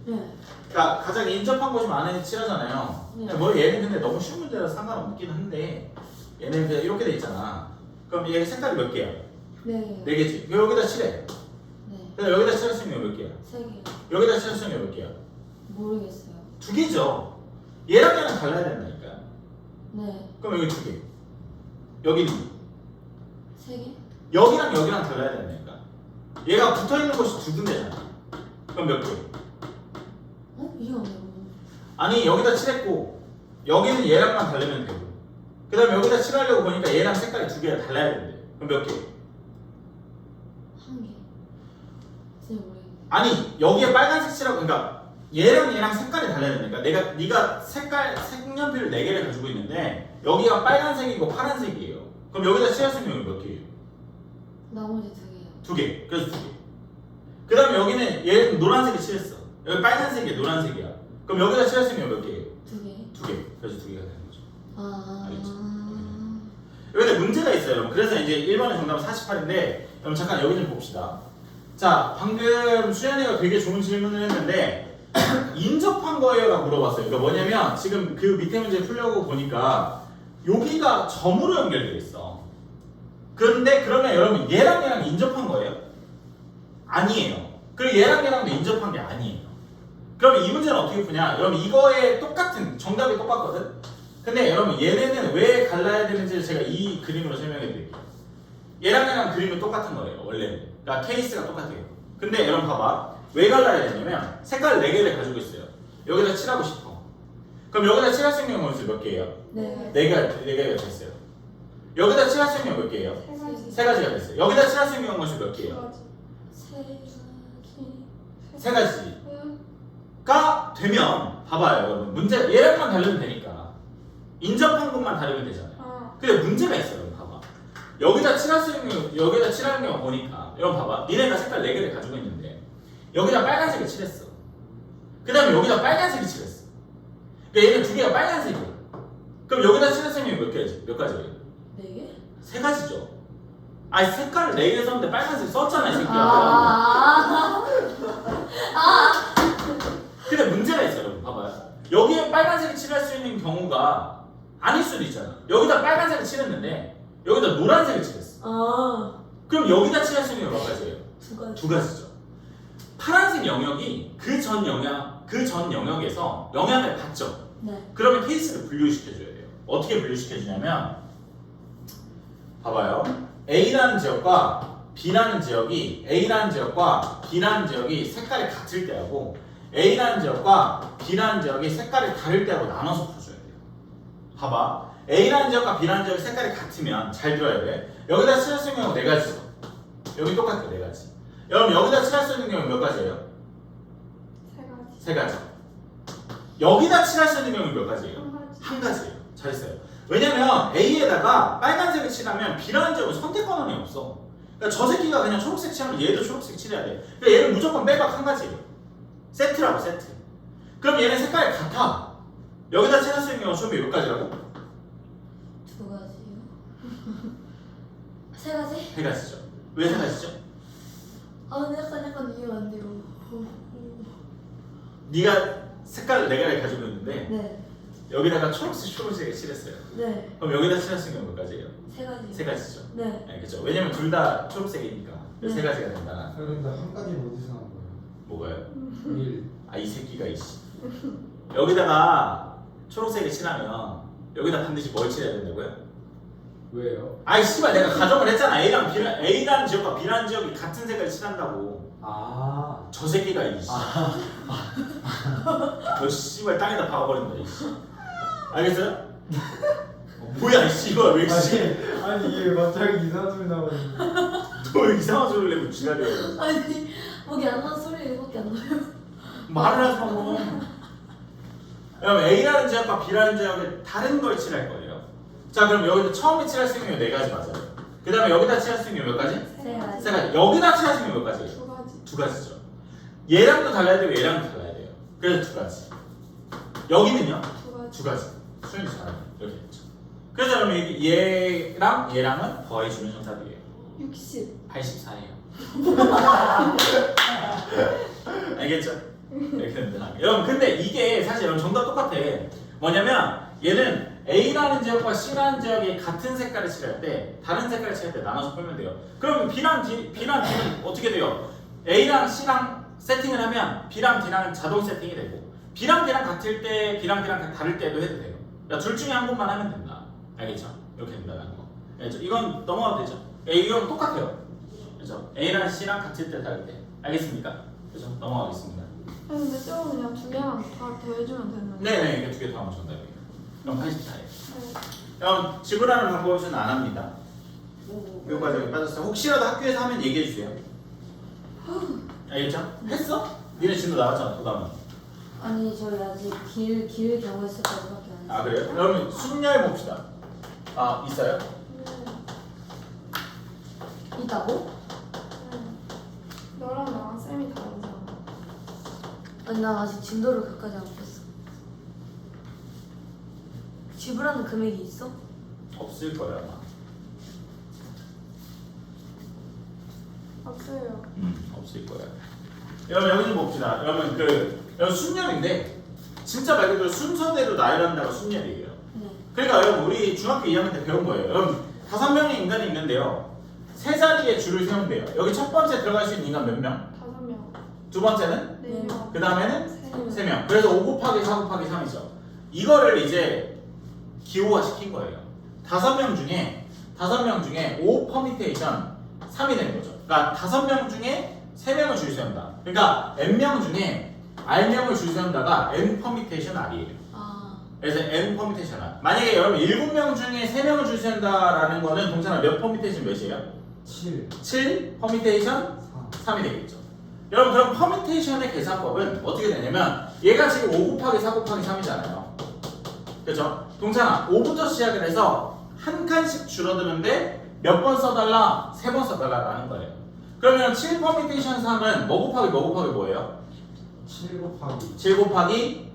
네. 그러니까 가장 인접한 곳이 많은 칠하잖아요. 네. 뭐 얘는 근데 너무 쉬운 문제라서 상관없긴 한데 얘는 그냥 이렇게 돼 있잖아. 그럼 얘 색깔이 몇 개야? 네. 4개지. 그럼 여기다 칠해. 네. 그럼 여기다 칠할 수 있는 게 몇 개야? 3개. 여기다 칠할 수 있는 게 몇 개야? 모르겠어요. 2개죠. 얘랑 얘랑 달라야 된다니까. 네. 그럼 여기 2개. 여기는 3개? 여기랑 여기랑 달라야 된다니까. 얘가 붙어 있는 곳이 2군데잖아. 그럼 몇 개? 어? 이게 아니고. 아니 여기다 칠했고 여기는 얘랑만 다르면 되고 그 다음에 여기다 칠하려고 보니까 얘랑 색깔이 2개가 달라야 된대. 그럼 몇 개? 1개. 진짜 모르겠네. 아니 여기에 빨간색 칠하고 그러니까 얘랑 얘랑 색깔이 달라야 되니까 네가 색연필 4개를 가지고 있는데 여기가 빨간색이고 파란색이에요. 그럼 여기다 칠할 수 있는 게 몇 개예요? 나머지 2개요. 2개. 그래서 2개. 그 다음에 여기는 얘 노란색이 칠했어. 여기 빨간색이 노란색이야. 그럼 여기다 칠할 수 있는 게 몇 개예요? 2개. 2개. 그래서 2개가 되는 거죠. 아. 알겠죠? 여기다 문제가 있어요, 여러분. 그래서 이제 1번의 정답은 48인데, 그럼 잠깐 여기 좀 봅시다. 자, 방금 수현이가 되게 좋은 질문을 했는데, 인접한 거예요라고 물어봤어요. 그러니까 뭐냐면, 지금 그 밑에 문제 풀려고 보니까, 여기가 점으로 연결되어 있어. 그런데 그러면 여러분, 얘랑 얘랑 인접한 거예요? 아니에요. 그리고 얘랑 얘랑도 인접한 게 아니에요. 그러면 이 문제는 어떻게 푸냐? 여러분, 이거에 똑같은, 정답이 똑같거든? 근데 여러분 얘네는 왜 갈라야 되는지를 제가 이 그림으로 설명해 드릴게요. 얘랑 얘랑 그림은 똑같은 거예요 원래는. 그러니까 케이스가 똑같아요. 근데 여러분 봐봐. 왜 갈라야 되냐면 색깔 4개를 가지고 있어요. 여기다 칠하고 싶어. 그럼 여기다 칠할 수 있는 경우는 몇 개예요? 네. 4개가 됐어요. 여기다 칠할 수 있는 건 몇 개예요? 3가지. 3가지가 됐어요. 여기다 칠할 수 있는 경우는 몇 개예요? 2가지. 3가지가 되면 봐봐요 여러분. 문제 얘랑만 다르면 되니까 인접한 것만 다르면 되잖아요. 근데 문제가 있어요. 여러분 봐봐. 여기다 칠할 수 있는 여기다 칠하는 경우 보니까 여러분 봐봐. 니네가 색깔 4개를 가지고 있는데 여기다 빨간색을 칠했어. 그 다음에 여기다 빨간색을 칠했어. 그러니까 얘는 2개가 빨간색이야. 그럼 여기다 칠할 수 있는 게 몇 개지? 몇 가지예요? 4개? 3가지죠. 아니 색깔을 4개 썼는데 빨간색 썼잖아 이 새끼야. 근데 문제가 있어요. 여러분 봐봐요. 여기에 빨간색을 칠할 수 있는 경우가 아닐 수도 있잖아. 여기다 빨간색을 칠했는데 여기다 노란색을 칠했어. 그럼 여기다 칠할 수 있는 게 몇 가지예요? 2가지. 2가지죠. 파란색 영역이 그 전 영역에서 영향을 받죠. 네. 그러면 케이스를 분류시켜줘야 돼요. 어떻게 분류시켜주냐면 봐봐요. A라는 지역과 B라는 지역이 색깔이 같을 때하고 A라는 지역과 B라는 지역이 색깔이 다를 때하고 나눠서 풀어줘야 돼요. 봐봐. A라는 지역과 B라는 지역이 색깔이 같으면 잘 들어야 돼. 여기다 칠할 수 있는 경우 4가지죠. 여기 똑같아요. 4가지. 여러분 여기다 칠할 수 있는 경우 몇 가지예요? 3가지. 3가지. 여기다 칠할 수 있는 경우 몇 가지예요? 1가지. 1가지예요. 잘했어요. 왜냐면 A에다가 빨간색을 칠하면 B라는 지역은 선택 권한이 없어. 그러니까 저 새끼가 그냥 초록색 칠하면 얘도 초록색 칠해야 돼. 그러니까 얘는 무조건 빼박 1가지예요. 세트라고 세트. 그럼 얘는 색깔이 같아. 여기다 칠할 수 있는 경우 처음에 몇 가지라고? 2가지요? 3가지? 3가지죠. 왜 3가지죠? 근데 약간 이해가 안 돼요. 네가 색깔 4개를 가지고 있는데 네. 여기다가 초록색을 칠했어요. 네. 그럼 여기다 칠할 수 있는 경우 몇 가지예요? 3가지. 3가지죠. 네. 네, 그렇죠. 왜냐면 둘 다 초록색이니까 네. 3가지가 된다. 그런데 한 가지는 어디서 나온 거예요? 뭐가요? 1. 아 이 새끼가 이씨. 여기다가 초록색을 칠하면 여기다 반드시 뭘 칠해야 된다고요? 왜요? 아이 씨발 내가 가정을 했잖아. A라는 지역과 B라는 지역이 같은 색깔을 칠한다고. 아. 저 새끼가 이씨. 너 씨발 땅에다 박아버린다 이씨. 알겠어요? 뭐야 이 씨발 왜 씨? 아니 이게 갑자기 이상한 소리 나거든요. 너 이상한 소리를 내고 지랄이야. 아니, 목이 안 나는 소리 이거밖에 안 나요. 말을 하지 마. 그럼 A라는 지역과 B라는 지역에 다른 걸 칠할 거예요. 자 그럼 여기서 처음에 칠할 수 있는 게 4가지 맞아요. 그 다음에 여기다 칠할 수 있는 게 몇 가지? 3가지. 3가지. 여기다 칠할 수 있는 게 몇 가지예요? 2가지. 2가지죠. 얘랑도 달라야 되고 얘랑도 달라야 돼요. 그래서 2가지. 여기는요? 2가지. 2가지. 수현이 잘하네. 이렇게 했죠. 그래서 그러면 얘랑은 더해주면 정답이에요. 60. 84예요. 알겠죠? 이렇게 된다. 여러분 근데 이게 사실 여러분 정답 똑같아. 뭐냐면 얘는 A라는 지역과 C라는 지역이 같은 색깔을 칠할 때 다른 색깔을 칠할 때 나눠서 풀면 돼요. 그럼 B랑 D는 어떻게 돼요? A랑 C랑 세팅을 하면 B랑 D랑 자동 세팅이 되고 B랑 D랑 같을 때 B랑 D랑 다를 때도 해도 돼요. 그러니까 둘 중에 한 곳만 하면 된다. 알겠죠? 이렇게 된다는 거. 알겠죠? 이건 넘어가도 되죠? 이건 똑같아요. 그렇죠? A랑 C랑 같을 때 다를 때. 알겠습니까? 그렇죠? 넘어가겠습니다. 아니 근데 저거 그냥 두 개만 다 더해주면 되는 거예요? 네네, 이게 두 개 더 하면 정답이에요. 그럼 84예요. 네. 그럼 지불하는 방법은 안 합니다. 요 과정에 빠졌어요. 혹시라도 학교에서 하면 얘기해 주세요. 알겠죠? 했어? 니네 진도 나왔잖아, 도담은. 아니 저희 아직 길 경우 했을 때밖에 안 했어요. 아 그래요? 그러면 순열 봅시다. 아 있어요? 있다고? 너랑 나랑 쌤이 다르잖아. 아니 나 아직 진도를 그까지 안 뺐어. 지불하는 금액이 있어? 없을 거예요 아마. 없어요. 없을 거예요. 여러분 여기 좀 봅시다. 여러분 순열인데 진짜 말 그대로 순서대로 나열한다고 순열이에요. 네. 그러니까 여러분 우리 중학교 2학년 때 배운 거예요. 여러분 5명의 인간이 있는데요. 세 자리에 줄을 세운대요. 여기 첫 번째 들어갈 수 있는 인간 몇 명? 5명. 두 번째는? 4명. 그 다음에는? 세 3명. 그래서 5 곱하기 4 곱하기 3이죠. 이거를 이제 기호화 시킨 거예요. 5명 중에 5 퍼미테이션 3이 되는 거죠. 그러니까 5명 중에 3명을 줄 세운다. 그러니까 n명 중에 r명을 줄 세운다가 n 퍼미테이션 r이에요. 아 그래서 n 퍼미테이션 r. 만약에 여러분 7명 중에 3명을 줄 세운다라는 거는 동사가 몇 퍼미테이션 몇이에요? 7 퍼미테이션 3이 되겠죠. 여러분 그럼 퍼미테이션의 계산법은 어떻게 되냐면 얘가 지금 5 곱하기 4 곱하기 3이잖아요. 그렇죠? 동사나 5부터 시작을 해서 한 칸씩 줄어드는데 몇 번 써달라? 3번 써달라라는 거예요. 그러면 7 퍼미테이션 3은 뭐 곱하기 뭐예요? 7 곱하기 7 곱하기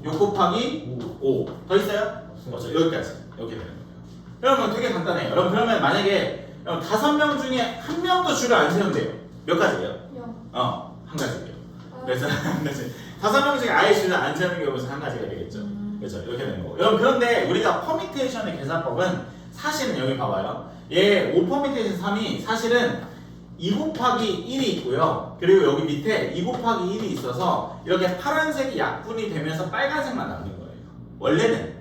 6 곱하기 5 5. 더 있어요? 없죠. 여기까지. 이렇게 되는 거예요. 여러분 되게 간단해요. 여러분 그러면 만약에 5명 중에 1명도 줄을 안 세운대요. 몇 가지예요? 0. 한 가지예요. 그래서 한 가지. 5명 중에 아예 줄을 안 세우는 경우에서 한 가지가 되겠죠. 그렇죠. 이렇게 되는 거고. 여러분 그런데 우리가 퍼미테이션의 계산법은 사실은 여기 봐봐요. 얘 5 퍼미테이션 3이 사실은 2 곱하기 1이 있고요. 그리고 여기 밑에 2 곱하기 1이 있어서 이렇게 파란색이 약분이 되면서 빨간색만 남는 거예요. 원래는.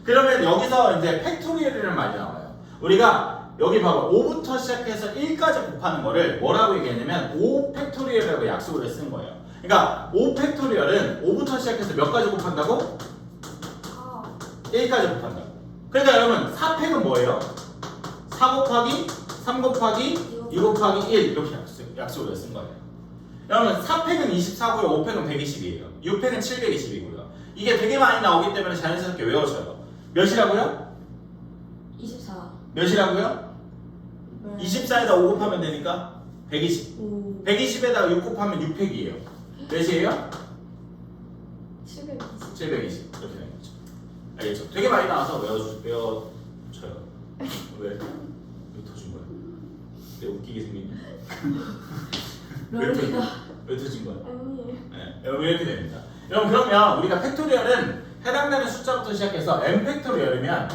그러면 여기서 이제 팩토리얼이라는 말이 나와요. 우리가 여기 봐봐. 5부터 시작해서 1까지 곱하는 거를 뭐라고 얘기했냐면 5 팩토리얼이라고 약속을 쓴 거예요. 그러니까 5 팩토리얼은 5부터 시작해서 몇 가지 곱한다고? 1까지 곱한다고. 그러니까 여러분 4팩은 뭐예요? 4 곱하기 3 곱하기 2 곱하기 1 이렇게 약속을 쓴 거예요. 여러분 4팩은 24고요 5팩은 120이에요 6팩은 720이고요 이게 되게 많이 나오기 때문에 자연스럽게 외워져요. 몇이라고요? 24. 몇이라고요? 24에다 5 곱하면 되니까 120 오. 120에다가 6 곱하면 6팩이에요. 몇이에요? 720. 720 이렇게 되는 거죠. 알겠죠? 되게 많이 나와서 외워져요. 왜 터진 거야? 내가 웃기게 생겼니? 롤리가 왜 터진 거야? 아니에요. 네, 여러분 이렇게 됩니다. 여러분 그러면 우리가 팩토리얼은 해당되는 숫자부터 시작해서 n 팩토리얼이면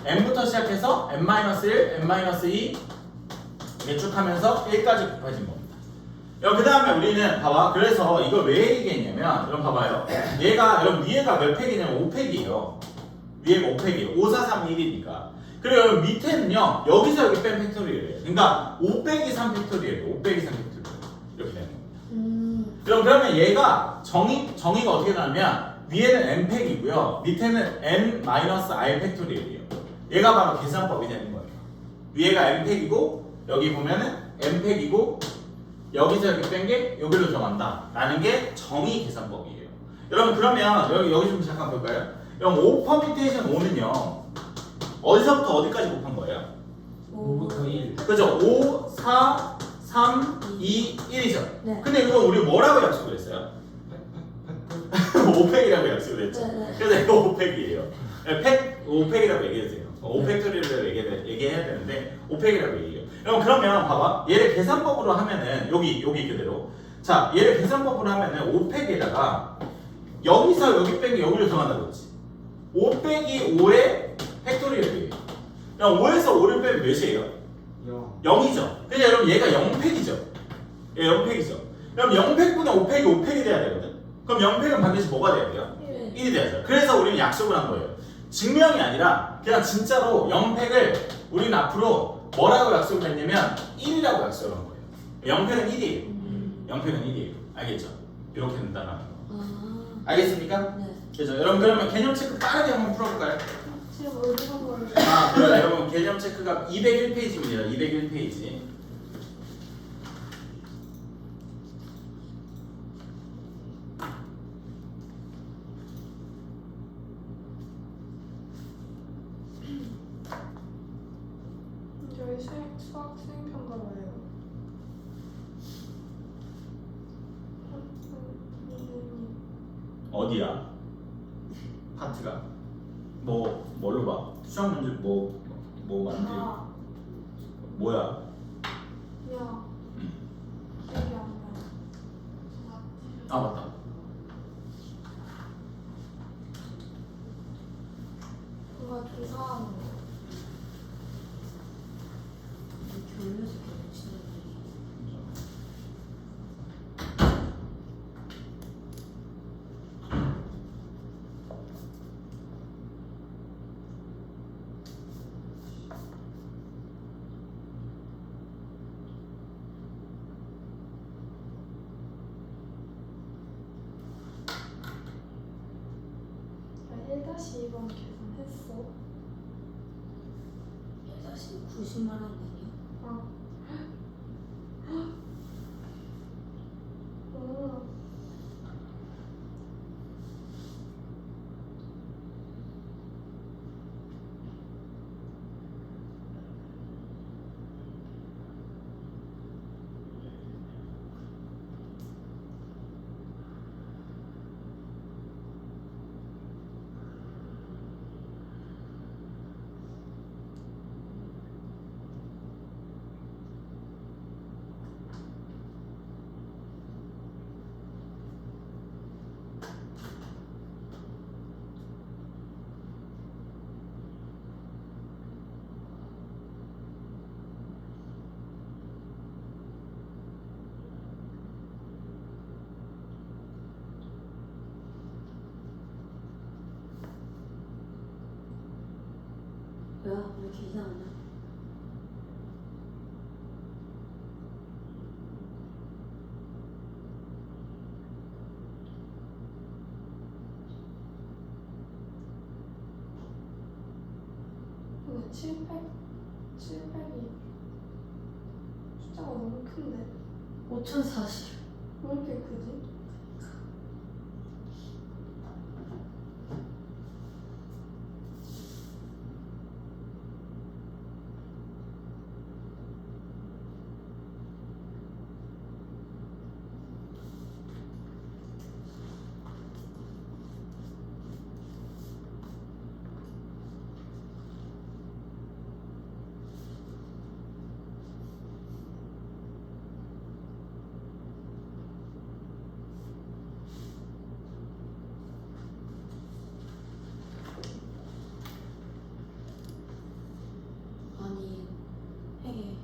n부터 시작해서 n-1, n-2 이렇게 쭉 하면서 1까지 곱해진 겁니다. 그 다음에 우리는 봐봐. 그래서 이걸 왜 얘기했냐면 여러분 봐봐요. 얘가 여러분 위에가 몇 팩이냐면 5팩이에요. 위에가 5팩이에요. 5, 4, 3, 1이니까. 그리고 여러분 밑에는요. 여기서 여기 뺀 팩토리얼이에요. 그러니까 5 빼기 3 팩토리얼이에요. 5 빼기 3 팩토리얼. 이렇게 되는 겁니다. 그러면 얘가 정의가 어떻게 나냐면 위에는 n팩이고요. 밑에는 n-r 팩토리얼이에요. 얘가 바로 계산법이 되는 거예요. 위에가 n팩이고 여기 보면은 n팩이고 여기서 이렇게 뺀 게 여기로 들어간다 라는 게 정의 계산법이에요. 여러분 그러면 여기 좀 잠깐 볼까요? 여러분 5 퍼미테이션 5는요 어디서부터 어디까지 곱한 거예요? 5부터 1 그죠? 5, 4, 3, 2, 1이죠? 네. 근데 이거 우리 뭐라고 약속을 했어요? 5팩이라고 약속을 했죠. 네. 그래서 이거 5팩이에요. 5팩이라고 얘기해주세요. 5팩토리를 얘기해야 되는데 5팩이라고 얘기해요. 그러면 봐봐. 얘를 계산법으로 하면은 여기 그대로. 자, 얘를 계산법으로 하면은 5팩에다가 여기서 여기 뺀 게 여기로 들어간다고 했지. 5 빼기 5의 팩토리얼이에요. 그럼 5에서 5를 빼면 몇이에요? 0. 0이죠. 그러니까 여러분 얘가 0팩이죠. 얘 0팩이죠. 그럼 0팩분의 5팩이 5팩이 돼야 되거든. 그럼 0팩은 반드시 뭐가 돼야 돼요? 예. 1이 돼야죠. 그래서 우리는 약속을 한 거예요. 증명이 아니라 그냥 진짜로 0팩을 우리는 앞으로 뭐라고 약속을 했냐면 1이라고 약속을 한 거예요. 0팩은 1이에요. 0팩은 1이에요. 알겠죠? 이렇게 된다는 거. 아. 알겠습니까? 네. 그죠? 여러분 그러면 개념 체크 빠르게 한번 풀어볼까요? 지금 어디서 거예요? 아, 그래요. 여러분 개념 체크가 201페이지입니다. 201페이지. 저희 수학 수행평가예요. 어디야? 파트가? 뭘로 봐? 수학 문제 뭐 만들? 아, 뭐야? 야, 기억이 안 나요. 아 맞다. 뭔가 조사하는 거. 이렇게 올려서 이렇게 붙이는 야, 1-2번 계산했어? 90만 원 아니야? 아. 오. 뭐야? 왜 이렇게 이상하냐? 근데 700이 숫자가 너무 큰데? 5040. 왜 이렇게 크지? 아니, 되게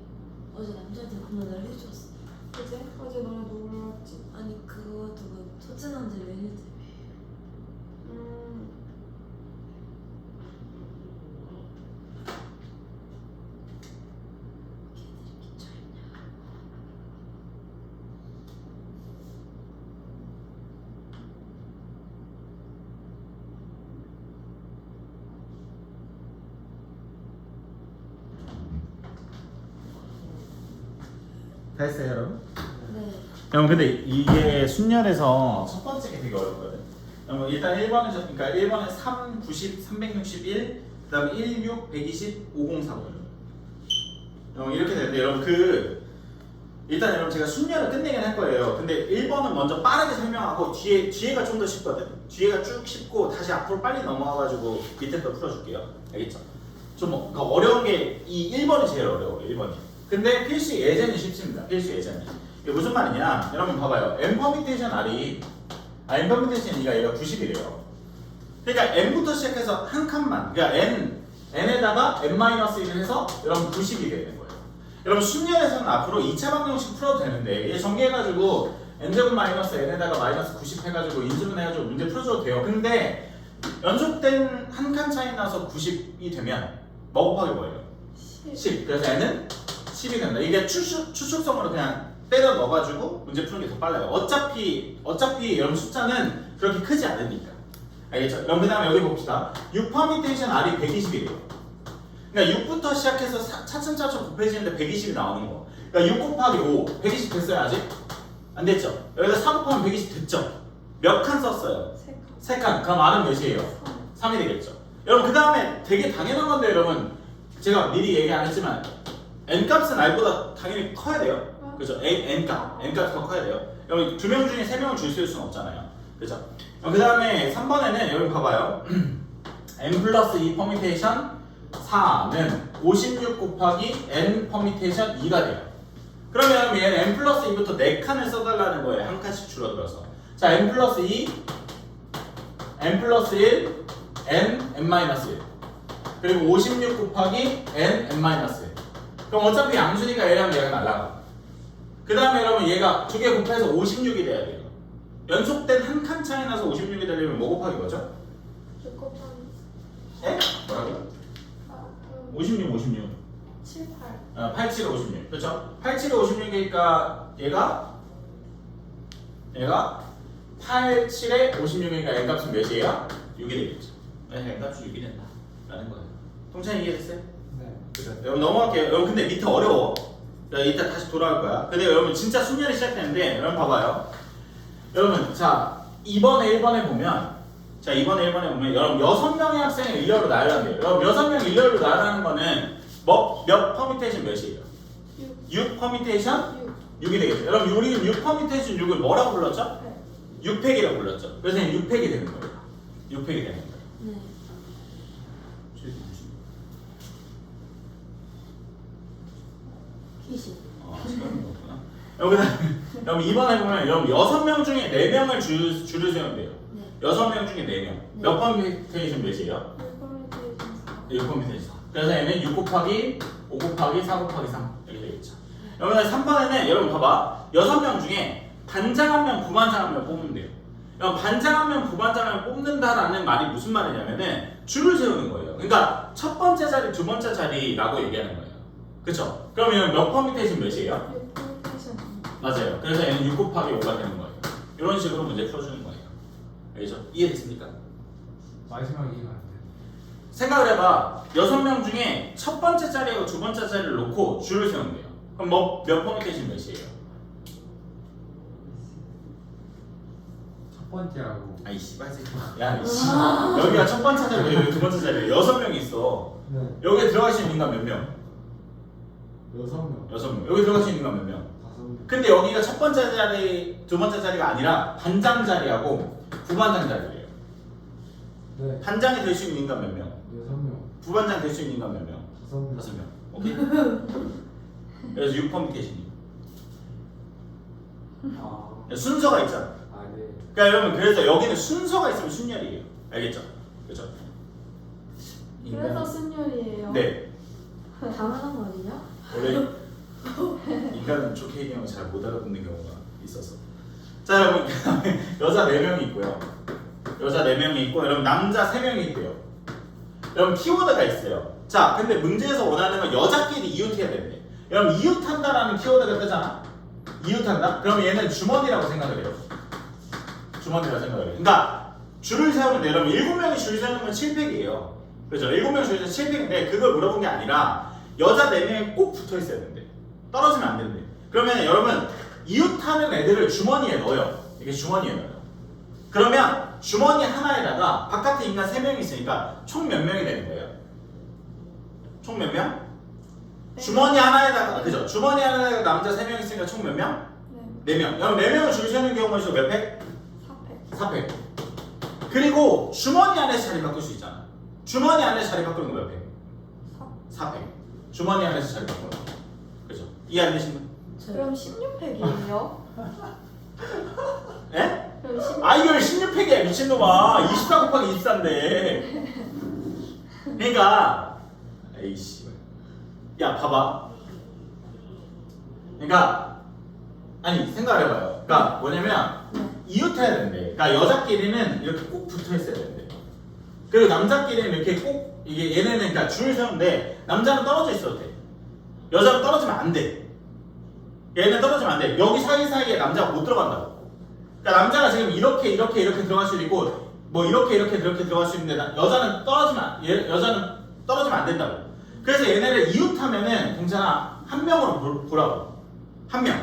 어제 남자한테 그만을 해줬어. 그지? 어제 너네 놀랐지? 아니 그거 두고 첫째 남자를 해줬대. 음. 걔들이 미쳐있냐? 다 했어요, 여러분? 네. 여러분 근데 이게 순열에서 첫 번째 게 되게 어렵거든. 여러분 일단 1번에서 그러니까 1번에 3, 90, 361, 그다음에 16, 120, 5040. 여러분 이렇게 되는데 여러분 일단 여러분 제가 순열을 끝내긴 할 거예요. 근데 1번은 먼저 빠르게 설명하고 뒤에가 좀 더 쉽거든. 뒤에가 쭉 쉽고 다시 앞으로 빨리 넘어가가지고 밑에 거 풀어줄게요. 알겠죠? 좀 그러니까 어려운 게 이 1번이 제일 어려워요. 1번이. 근데 필수 예제는 쉽습니다. 필수 예제는. 이게 무슨 말이냐? 여러분 봐봐요. M 퍼뮤테이션 R이 M 퍼뮤테이션 E가 얘가 90이래요. 그러니까 n부터 시작해서 한 칸만, 그러니까 n에다가 n-1을 해서 여러분 90이 되는 거예요. 여러분 순열에서는 앞으로 2차 방정식 풀어도 되는데 얘 전개해가지고 n제곱 마이너스 n에다가 마이너스 90 해가지고 인수분 해가지고 문제 풀어줘도 돼요. 근데 연속된 한 칸 차이 나서 90이 되면 뭐 곱하기 뭐예요? 10. 그래서 n은 10이 된다. 이게 추측성으로 그냥 때려 넣어가지고 문제 푸는 게 더 빨라요. 어차피 여러분 숫자는 그렇게 크지 않으니까. 알겠죠? 그럼 그 다음에 여기 봅시다. 6 퍼미테이션 R이 120이래요. 그러니까 6부터 시작해서 차츰차츰 곱해지는데 120이 나오는 거. 그러니까 6 곱하기 5, 120 됐어요 아직? 안 됐죠? 여기다 4 곱하면 120 됐죠? 몇 칸 썼어요? 3칸. 3칸. 그럼 R은 몇이에요? 3이 되겠죠? 여러분 그 다음에 되게 당연한 건데 여러분 제가 미리 얘기 안 했지만 n값은 r보다 당연히 커야 돼요. 그죠? n값이 더 커야 돼요. 여러분 2명 중에 3명을 줄 수 있을 수는 없잖아요. 그죠? 그 다음에 3번에는 여러분 봐봐요. n 플러스 2 퍼미테이션 4는 56 곱하기 n 퍼미테이션 2가 돼요. 그러면 얘는 n 플러스 2부터 4칸을 써달라는 거예요. 한 칸씩 줄어들어서. 자, n 플러스 2, n 플러스 1, n 마이너스 1. 그리고 56 곱하기 n 마이너스 1. 그럼 어차피 양수니까 얘랑 얘가 날라가. 그 다음에 여러분 얘가 두 개 곱해서 56이 돼야 돼요. 연속된 한 칸 차이 나서 56이 되려면 뭐 곱하기 뭐죠? 6 곱하기 에? 뭐라고요? 56. 7, 8. 87에 56. 그렇죠? 87에 56이니까 얘가 87에 56이니까 n값은 몇이에요? 6이 되겠죠. n값이 6이 된다. 라는 거예요. 통찬이 이해됐어요? 네. 그죠? 여러분 넘어갈게요. 여러분 근데 밑에 어려워. 이따 다시 돌아올 거야. 근데 여러분 진짜 순열이 시작되는데 여러분 봐봐요. 여러분 자 2번에 1번에 보면 여러분 6명의 학생을 일렬로 나열하면 돼요. 여러분 6명 일렬로 나열하는 거는 몇 퍼미테이션 몇이에요? 6 퍼미테이션 6이 되겠죠. 여러분 우리 6 퍼미테이션 6을 뭐라고 불렀죠? 6팩이라고 불렀죠. 그래서 6팩이 되는 거예요. 6팩이 되는 거예요. 네. 퀴즈. 시간이 없구나. 여러분 2번에 보면 여러분 6명 중에 4명을 줄을 세우면 돼요. 네. 6명 중에 4명. 몇 퍼미테이션 몇이에요? 6 퍼미테이션 4. 그래서 얘는 6 곱하기 5 곱하기 4 곱하기 3 이렇게 되겠죠. 여러분 3번에는 여러분 봐봐. 6명 중에 반장 1명, 부반장 1명 뽑으면 돼요. 여러분 반장 1명, 부반장 1명 뽑는다라는 말이 무슨 말이냐면은 줄을 세우는 거예요. 그러니까 첫 번째 자리, 두 번째 자리라고 얘기하는 거예요. 그쵸? 그러면 몇 퍼미테이션 몇이에요? 6 퍼미테이션 맞아요. 그래서 얘는 6 곱하기 5가 되는 거예요. 이런 식으로 문제 풀어주는 거예요. 알겠죠? 이해됐습니까? 마지막 이해가 안 돼. 생각을 해봐. 6명 중에 첫 번째 자리하고 두 번째 자리를 놓고 줄을 세우면 돼요. 그럼 몇 퍼미테이션 몇이에요? 첫 번째하고. 아이 씨발 새끼야. 야 이씨. 여기가 첫 번째 자리, 여기 두 번째 자리. 6명이 있어. 네. 여기에 들어갈 수 있는 인간 몇 명? 6명. 6명. 여기 들어갈 수 있는 인간 몇 명? 5명. 근데 여기가 첫 번째 자리, 두 번째 자리가 아니라 반장 자리하고 부반장 자리예요. 네. 반장이 될 수 있는 인간 몇 명? 6명. 부반장 될 수 있는 인간 몇 명? 5명. 5명. 오케이? 그래서 6 퍼미테이션이. 아. 순서가 있잖아. 아, 네. 그러니까 여러분 그래서 여기는 순서가 있으면 순열이에요. 알겠죠? 그렇죠? 그래서 순열이에요. 네. 당연한 거 아니냐? 원래 인간은 좋게 얘기하면 잘 못 알아듣는 경우가 있어서. 자 여러분 그다음에 여자 4명이 있고요. 여자 4명이 있고 여러분 남자 3명이 있대요. 여러분 키워드가 있어요. 자 근데 문제에서 원하는 건 여자끼리 이웃해야 되는데 여러분 이웃한다라는 키워드가 뜨잖아. 이웃한다? 그럼 얘는 주머니라고 생각을 해요. 주머니라고 생각을 해요. 그러니까 줄을 세우는데 여러분 7명이 줄 세우는 건 7팩이에요. 그렇죠? 7명이 줄 세우는 7팩인데 그걸 물어본 게 아니라 여자 4명이 꼭 붙어 있어야 된대. 떨어지면 안 된대. 그러면 여러분 이웃하는 애들을 주머니에 넣어요. 이게 주머니에 넣어요. 그러면 주머니 하나에다가 바깥에 인간 3명이 있으니까 총 몇 명이 되는 거예요? 총 몇 명? 주머니 하나에다가 그죠? 주머니 하나에다가 남자 3명 있으니까 총 몇 명? 네. 4명. 그럼 4명을 줄 세우는 경우가 있어 몇 팩? 4팩. 4팩. 그리고 주머니 안에서 자리 바꿀 수 있잖아. 주머니 안에서 자리 바꾸는 거 몇 팩? 4팩. 주머니 안에서 자리 바꾸는 거. 그죠? 이해 안 되시면? 그럼 16팩이에요? 예? 그럼 10. 아이열 16팩이야 미친놈아. 24 곱하기 24인데. 그러니까 에이씨. 야 봐봐. 그러니까 아니 생각해봐요. 그러니까 뭐냐면 이웃해야 되는데. 그러니까 여자끼리는 이렇게 꼭 붙어 있어야 되는데. 그리고 남자끼리는 이렇게 꼭 이게 얘네는 그러니까 줄을 세우는데 남자는 떨어져 있어도 돼. 여자는 떨어지면 안 돼. 얘는 떨어지면 안 돼. 여기 사이사이에 남자가 못 들어간다고. 그러니까 남자가 지금 이렇게 들어갈 수도 있고 뭐 이렇게 들어갈 수 있는데 여자는 여자는 떨어지면 안 된다고. 그래서 얘네를 이웃하면은 동찬아 한 명으로 보라고. 한 명.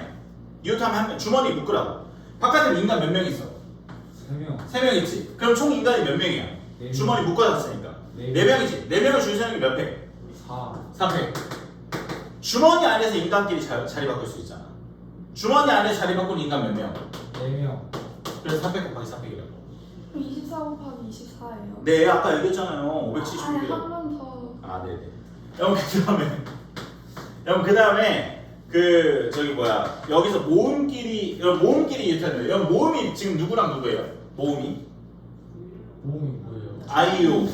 이웃하면 한 명. 주머니 묶으라고. 바깥에 인간 몇 명 있어? 3명. 3명 있지. 그럼 총 인간이 몇 명이야? 네 주머니 묶어놨으니까. 네 4명이지. 4명을 줄 세우는 게 몇 팩? 4. 3팩. 주머니 안에서 인간끼리 자리 바꿀 수 있잖아. 주머니 안에 자리 바꾸는 인간 몇 명? 4명. 그래서 3팩 곱하기 3팩이라고. 그럼 24 곱하기 24예요. 네, 아까 얘기했잖아요. 아니 576이라고. 한 번 더. 아, 네네. 여러분 그 다음에 그 저기 뭐야 여기서 모음끼리 이웃하는 여러분 모음이 지금 누구랑 누구예요? 모음이? 모음이 뭐예요? 아이유.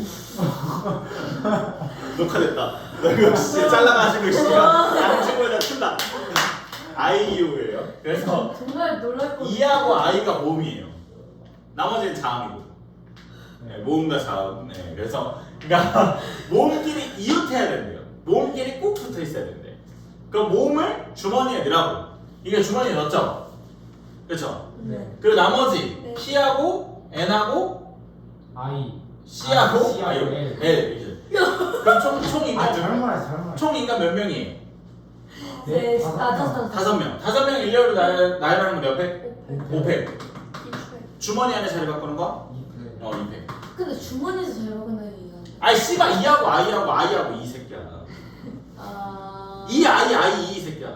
녹화됐다. 역시 잘라가지고 다른 친구에다 튼다. 아이유예요. 그래서 정말 놀랄 거. 이하고 아이가 모음이에요. 나머지는 자음이고. 네, 모음과 자음. 네, 그래서 그러니까 모음끼리 이웃해야 된대요. 모음끼리 꼭 붙어 있어야 된대. 그럼 모음을 주머니에 넣으라고. 이게 주머니에 넣었죠? 그렇죠? 네. 그리고 나머지 네. P하고 N하고 I. C하고 C하고 L. L. 이렇게. 그럼 총 인간 잘못 말했어. 총 인간 몇 명이에요? 네. 다섯 아, 명. 다섯. 5명. 5명 일렬로 나열하는 거 몇 팩? 5팩. 5팩. 2팩. 주머니 안에 자리 바꾸는 거? 2팩. 2팩. 근데 주머니에서 잘 먹은 얘기가. 아이 C가 E하고 I하고 이 새끼야. 아. 이 I 이 새끼야.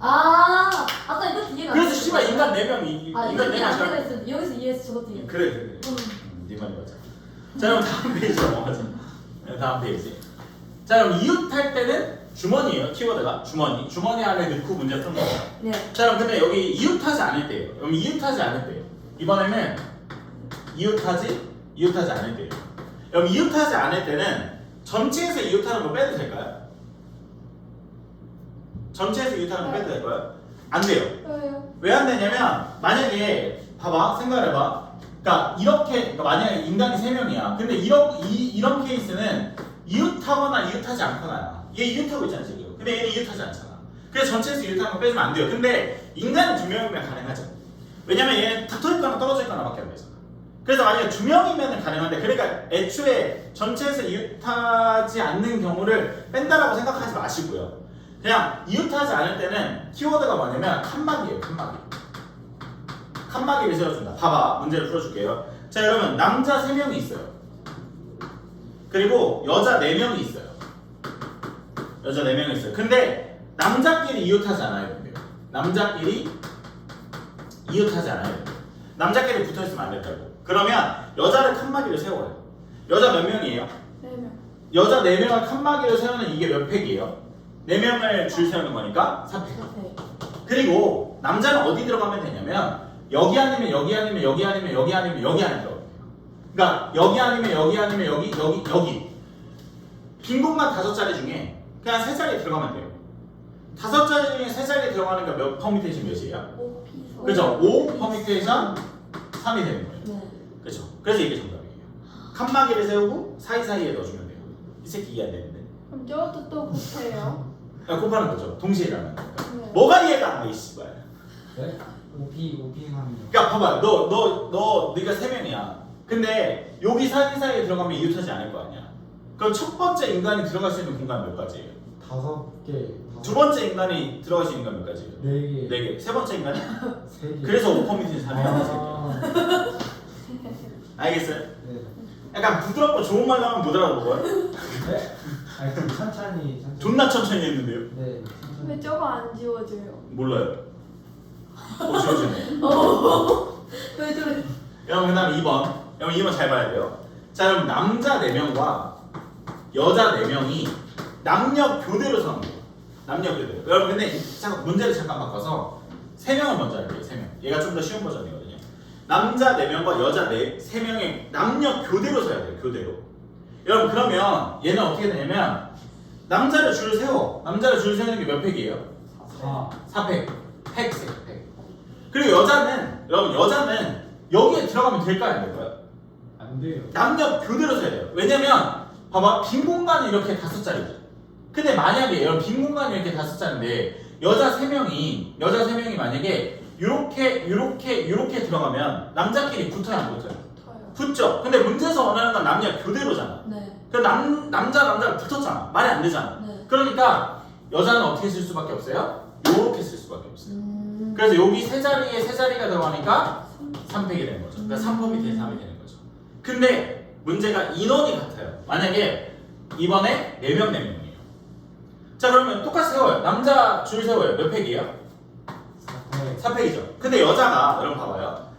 아. 아까 이것도 이해가 안 그래서 됐어요. 씨발 인간 4명 아, 인간 이것도 4명 이해가 잘. 됐어요. 여기서 이해해서 저것도 이해. 그래. 네 말이 맞아. 자 그럼 다음 페이지 넘어가자. 네, 다음 페이지. 자 그럼 이웃할 때는 주머니예요. 키워드가 주머니 안에 넣고 문제 푸는 거예요. 네. 자 그럼 근데 여기 이웃하지 않을 때예요. 그럼 이웃하지 않을 때예요. 이번에는 이웃하지 않을 때예요. 그럼 이웃하지 않을 때는 전체에서 이웃하는 거 빼도 될까요? 전체에서 이웃하는 거 빼도 될까요? 안 돼요. 왜요? 왜 안 되냐면 만약에 봐봐 생각해봐. 그러니까 그러니까 만약에 인간이 3명이야. 근데 이런 케이스는 이웃하거나 이웃하지 않거나야. 얘 이웃하고 있잖아 지금. 근데 얘는 이웃하지 않잖아. 그래서 전체에서 이웃하는 거 빼주면 안 돼요. 근데 인간이 2명이면 가능하죠. 왜냐면 얘는 붙어있거나 떨어져있거나 밖에 안 되잖아. 그래서 만약에 2명이면 가능한데 그러니까 애초에 전체에서 이웃하지 않는 경우를 뺀다라고 생각하지 마시고요. 그냥 이웃하지 않을 때는 키워드가 뭐냐면 칸막이에요. 칸막이를 세워준다. 봐봐 문제를 풀어줄게요. 자 여러분 남자 3명이 있어요. 그리고 여자 4명이 있어요. 근데 남자끼리 이웃하지 않아야 돼요. 남자끼리 붙어있으면 안 된다고. 그러면 여자를 칸막이로 세워요. 여자 몇 명이에요? 4명. 여자 4명을 칸막이로 세우는 이게 몇 팩이에요? 4명을 줄 세우는 거니까 4팩. 네. 그리고 남자는 어디 들어가면 되냐면 여기 아니면 여기 아니면 여기 아니면 여기 아니면 여기 안에 들어가요. 그러니까 여기 아니면 여기 아니면 여기 빈 공간 5자리 중에 그냥 3자리에 들어가면 돼요. 5자리 중에 3자리에 들어가는 게 몇 퍼미테이션 몇이에요? 5P. 그죠? 5 퍼미테이션 3이 되는 거예요. 네. 그죠? 그래서 이게 정답이에요. 칸막이를 세우고 사이사이에 넣어주면 돼요. 이 새끼 이해 안 되는데. 그럼 저것도 또 곱해요. 그냥 곱하는 거죠. 동시에 일어나는 거니까. 네. 뭐가 이해가 안 돼, 이 씨발. 네? 5P 3명. 그러니까 봐봐. 네가 3명이야. 근데 여기 사이사이에 들어가면 이웃하지 않을 거 아니야. 그럼 첫 번째 인간이 들어갈 수 있는 공간 몇 가지예요? 5개. 두 번째 인간이 들어갈 수 있는 건 몇 가지예요? 4개. 4개. 세 번째 인간이? 3개. 그래서 5퍼미티는 3이야. 아. 알겠어요? 네. 약간 부드럽고 좋은 말로 하면 못 알아보고요. 네? 아니 좀 천천히. 존나 천천히 했는데요. 네. 왜 천천히. 저거 안 지워져요? 몰라요. 지워지네. 왜 저래? 여러분 그다음 2번. 여러분 2번 잘 봐야 돼요. 자 그럼 남자 4명과 여자 4명이 남녀 교대로 서는 거예요. 남녀 교대로. 여러분 근데 잠깐 문제를 잠깐 바꿔서 3명을 먼저 할게요. 3명. 얘가 좀 더 쉬운 버전이거든요. 남자 4명과 여자 3명의 남녀 교대로 서야 돼요. 교대로. 여러분 그러면 얘는 어떻게 되냐면 남자를 줄 세워. 남자를 줄 세우는 게 몇 팩이에요? 4팩. 팩. 그리고 여자는 여기에 들어가면 될까요? 안 될까요? 안 돼요. 남녀 교대로 서야 돼요. 왜냐면 봐봐 빈 공간은 이렇게 5자리죠. 근데 만약에 여러분 빈 공간이 이렇게 5자리인데 여자 3명이 만약에 요렇게 들어가면 남자끼리 붙어요 안 붙어요? 붙어요. 붙죠. 근데 문제에서 원하는 건 남녀 교대로잖아. 네. 그 남자가 붙었잖아. 말이 안 되잖아. 네. 그러니까 여자는 어떻게 쓸 수밖에 없어요? 요렇게 쓸 수밖에 없어요. 그래서 여기 세 자리가 들어가니까 3팩이 되는 거죠. 그러니까 3펌이 된 3이 되는 거죠. 근데 문제가 인원이 같아요. 만약에 이번에 4명 4명이에요. 자 그러면 똑같이 세워요. 남자 줄 세워요. 몇 팩이에요? 4팩이죠. 근데 여자가 여러분 봐봐요.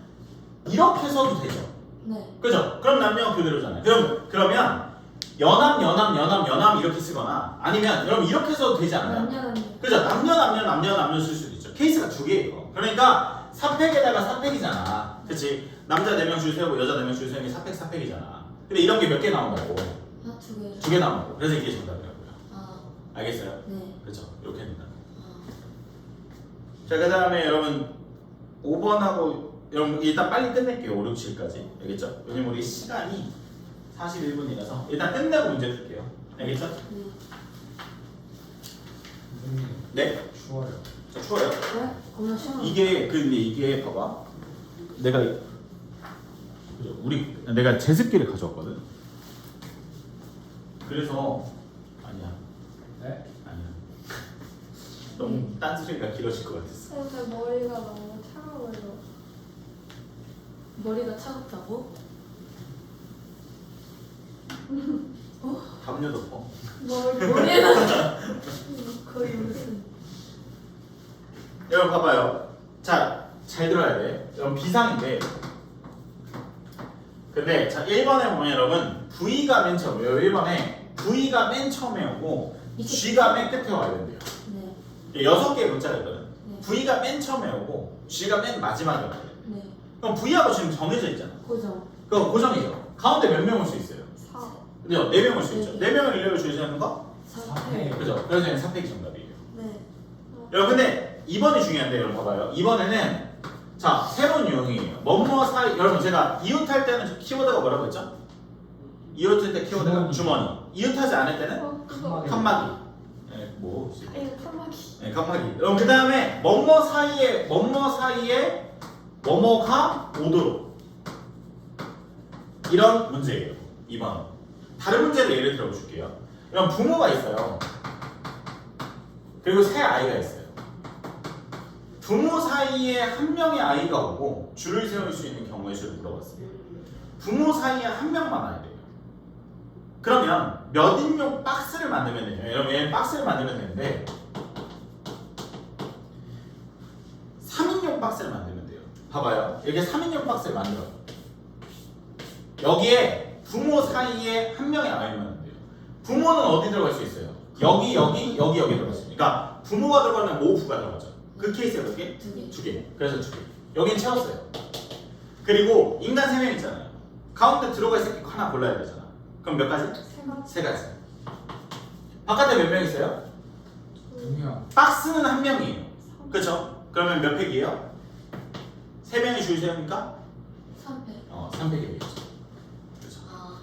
이렇게 서도 되죠. 네. 그죠? 그럼 남녀가 교대로잖아요. 그러면 연합 이렇게 쓰거나 아니면 여러분 이렇게 써도 되지 않아요? 남녀. 그죠? 남녀 쓸 수도 있죠. 케이스가 2개예요. 그러니까 4팩에다가 4팩이잖아. 그치? 남자 4명 줄 세우고 여자 4명 줄 세우는 게 4팩이잖아. 근데 이런 게 몇 개 나온다고? 아, 2개. 2개 나온다고. 그래서 이게 정답이라고요. 아, 알겠어요? 네. 그죠? 이렇게 됩니다. 아, 자, 그 다음에 여러분 5번하고 여러분 일단 빨리 끝낼게요. 5, 6, 7까지. 알겠죠? 왜냐면 우리 시간이 41분이라서 일단 끝내고 문제 풀게요. 알겠죠? 네. 선생님 네? 추워요. 자, 추워요. 네? 겁나 시원하다. 근데 이게 봐봐. 내가 내가 제습기를 가져왔거든. 그래서 아니야. 네? 아니야. 너무 딴소리가 길어질 것 같았어. 근데 머리가 너무 차가워요. 머리가 차갑다고? 담요 덮어. 머리에다 거의 무슨 여러분 봐봐요. 자, 잘 들어야 돼. 여러분 비상인데. 근데 자 1번에 보면 여러분 V가 맨 처음이에요. 1번에 V가 맨 처음에 오고 G가 맨 끝에 와야 된대요. 네. 6개의 문자가 있거든. 네. V가 맨 처음에 오고 G가 맨 마지막에 와야 돼. 네. 그럼 V하고 지금 정해져 있잖아. 고정. 그럼 고정이죠. 가운데 몇 명 올 수 있어요? 4. 그죠? 4명 올 수 있죠. 네. 4명을 일렬로 줄이는 거? 4팩. 그죠? 그래서 얘는 3팩이 정답이에요. 네. 여러분 근데 2번이 중요한데 여러분 봐봐요. 2번에는 자 새로운 유형이에요. 뭐뭐 사이 여러분 제가 이웃할 때는 키워드가 뭐라고 했죠? 이웃할 때 키워드가 주머니. 이웃하지 않을 때는 그거. 칸막이. 네, 뭐? 이거 칸막이. 네, 칸막이. 여러분 그 다음에 뭐뭐 사이에 뭐뭐가 오도록 이런 문제예요. 2번. 다른 문제를 예를 들어볼게요. 여러분 부모가 있어요. 그리고 세 아이가 있어요. 부모 사이에 한 명의 아이가 오고 줄을 세울 수 있는 경우의 수를 물어봤어요. 부모 사이에 한 명만 와야 돼요. 그러면 몇 인용 박스를 만들면 되냐? 여러분 얘는 박스를 만들면 되는데 3인용 박스를 만들면 돼요. 봐봐요. 이렇게 3인용 박스를 만들어요. 여기에 부모 사이에 한 명의 아이만 돼요. 부모는 어디 들어갈 수 있어요? 여기 들어갈 수 있어요. 그러니까 부모가 들어가면 모부가 들어가죠. 그 케이스가 몇 개? 2개. 2개. 그래서 2개. 여긴 채웠어요. 그리고 인간 3명 있잖아요. 가운데 들어가 있을 거 하나 골라야 되잖아. 그럼 몇 가지? 3가지. 3가지. 바깥에 몇 명 있어요? 2명. 박스는 한 명이에요. 그렇죠? 그러면 몇 팩이에요? 3명이 줄 세우니까 3팩. 3팩이 되겠죠. 그렇죠. 아,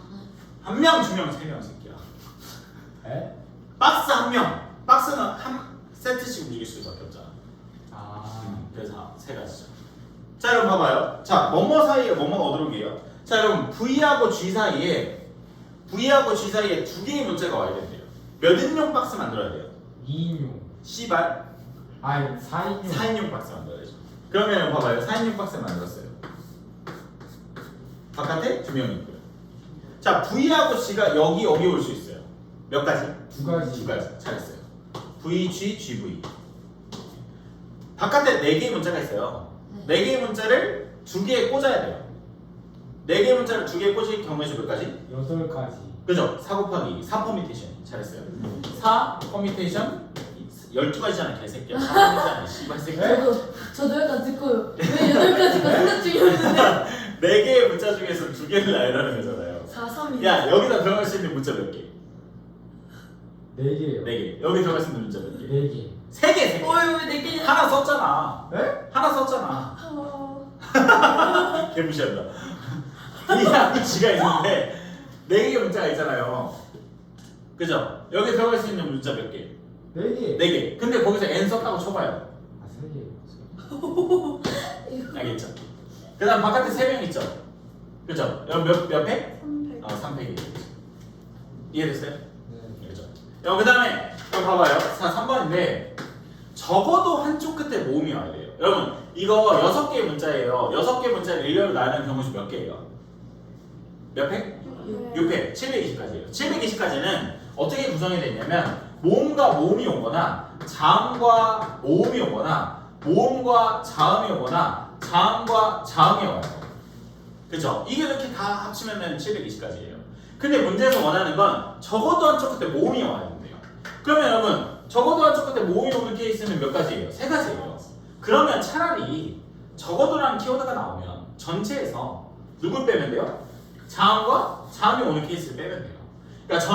한 명, 2명, 3명 새끼야. 네? 박스 한 명. 박스는 한 세트씩 움직일 수밖에 없잖아. 그래서 3가지죠. 자, 여러분 봐봐요. 자, 뭐뭐 사이에 뭐뭐가 오도록이에요. 자, 여러분 V하고 G 사이에 2개의 문자가 와야 된대요. 몇 인용 박스 만들어야 돼요? 2인용. C발 아니 4인용. 4인용 박스 만들어야죠. 그러면 봐봐요. 4인용 박스 만들었어요. 바깥에 2명이 있고요. 자, V하고 G가 여기 올 수 있어요. 몇 가지? 2가지. 2가지. 잘했어요. V, G, GV. 바깥에 4개의 문자가 있어요. 4개의 문자를 2개에 꽂아야 돼요. 4개의 문자를 2개에 꽂을 경우에 몇 가지? 8가지. 그죠? 4 곱하기 4 퍼미테이션. 잘했어요. 4 퍼미테이션 12가지잖아 개새끼야. 3가지잖아 씨발 새끼야. 저도 약간 듣고 왜 8가지가 생각 중이었는데 4개의 문자 중에서 2개를 알라는 거잖아요. 4, 3, 2 야 여기다 들어갈 수 있는 문자 몇 개? 4개요. 4개. 여기 들어갈 수 있는 문자 몇 개? 4개. 3개 3개. 어이 왜 4개냐 하나 썼잖아. 에? 하나 썼잖아. 아, 개무시한다. 이 지가 있는데 4개의 문자가 있잖아요. 그죠? 여기 들어갈 수 있는 문자 몇 개? 4개. 4개. 근데 거기서 n 썼다고 쳐봐요. 아 3개. 알겠죠? 그 다음 바깥에 3명 있죠? 그죠? 여기 몇 팩? 300. 3팩이. 이해됐어요? 네. 그죠? 그 다음에 여기 봐봐요. 3번인데 적어도 한쪽 끝에 모음이 와야 돼요. 여러분 이거 6개의 문자예요. 6개의 문자를 일렬로 나누는 경우수 몇 개예요? 몇 팩? 6팩. 720까지예요. 720까지는 어떻게 구성이 되냐면 모음과 모음이 오거나 자음과 모음이 오거나 모음과 자음이 오거나 자음과 자음이 와요. 그죠? 이게 이렇게 다 합치면은 720까지예요. 근데 문제에서 원하는 건 적어도 한쪽 끝에 모음이 와야 된대요. 그러면 여러분 적어도 한쪽 끝에 모음이 오는 케이스는 몇 가지예요? 3가지예요. 그러면 차라리 적어도라는 키워드가 나오면 전체에서 누굴 빼면 돼요? 자음과 자음이 오는 케이스를 빼면 돼요. 그러니까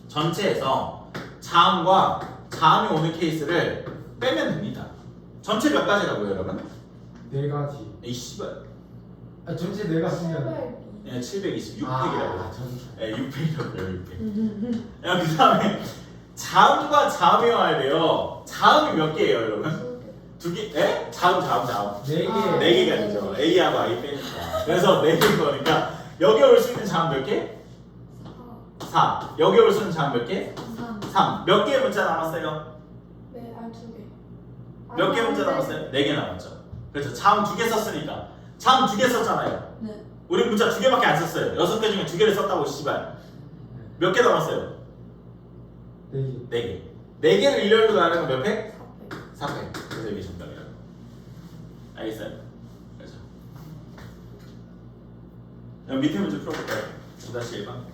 전체에서 자음과 자음이 오는 케이스를 빼면 됩니다. 전체 몇 가지라고요, 여러분? 4가지. 이 씨발. 아 전체 4가지면. 700. 예, 726팩이라고. 아 전. 예, 6팩이라고요, 6팩. 그 다음에 자음과 자음이 와야 돼요. 자음이 몇 개예요, 여러분? 2개? 예? 자음. 4개. 4개가 되죠. A하고 I 빼니까. 그래서 4개인 거니까 여기 올 수 있는 자음 몇 개? 4. 여기 올 수 있는 자음 몇 개? 3. 몇 개의 문자 남았어요? 네, 2개. 몇 개 문자 남았어요? 4개 남았죠. 그렇죠. 자음 2개 썼으니까. 자음 2개 썼잖아요. 네 우리 문자 2개밖에 안 썼어요. 6개 중에 2개를 썼다고 씨발. 몇 개 남았어요? 4개. 4개. 4개를 일렬로 나누는 건 몇 팩? 400. 4팩. 그래서 이게 정답이라고. 알겠어요? 그렇죠. 그럼 밑에 문제 풀어볼까요? 9-1번.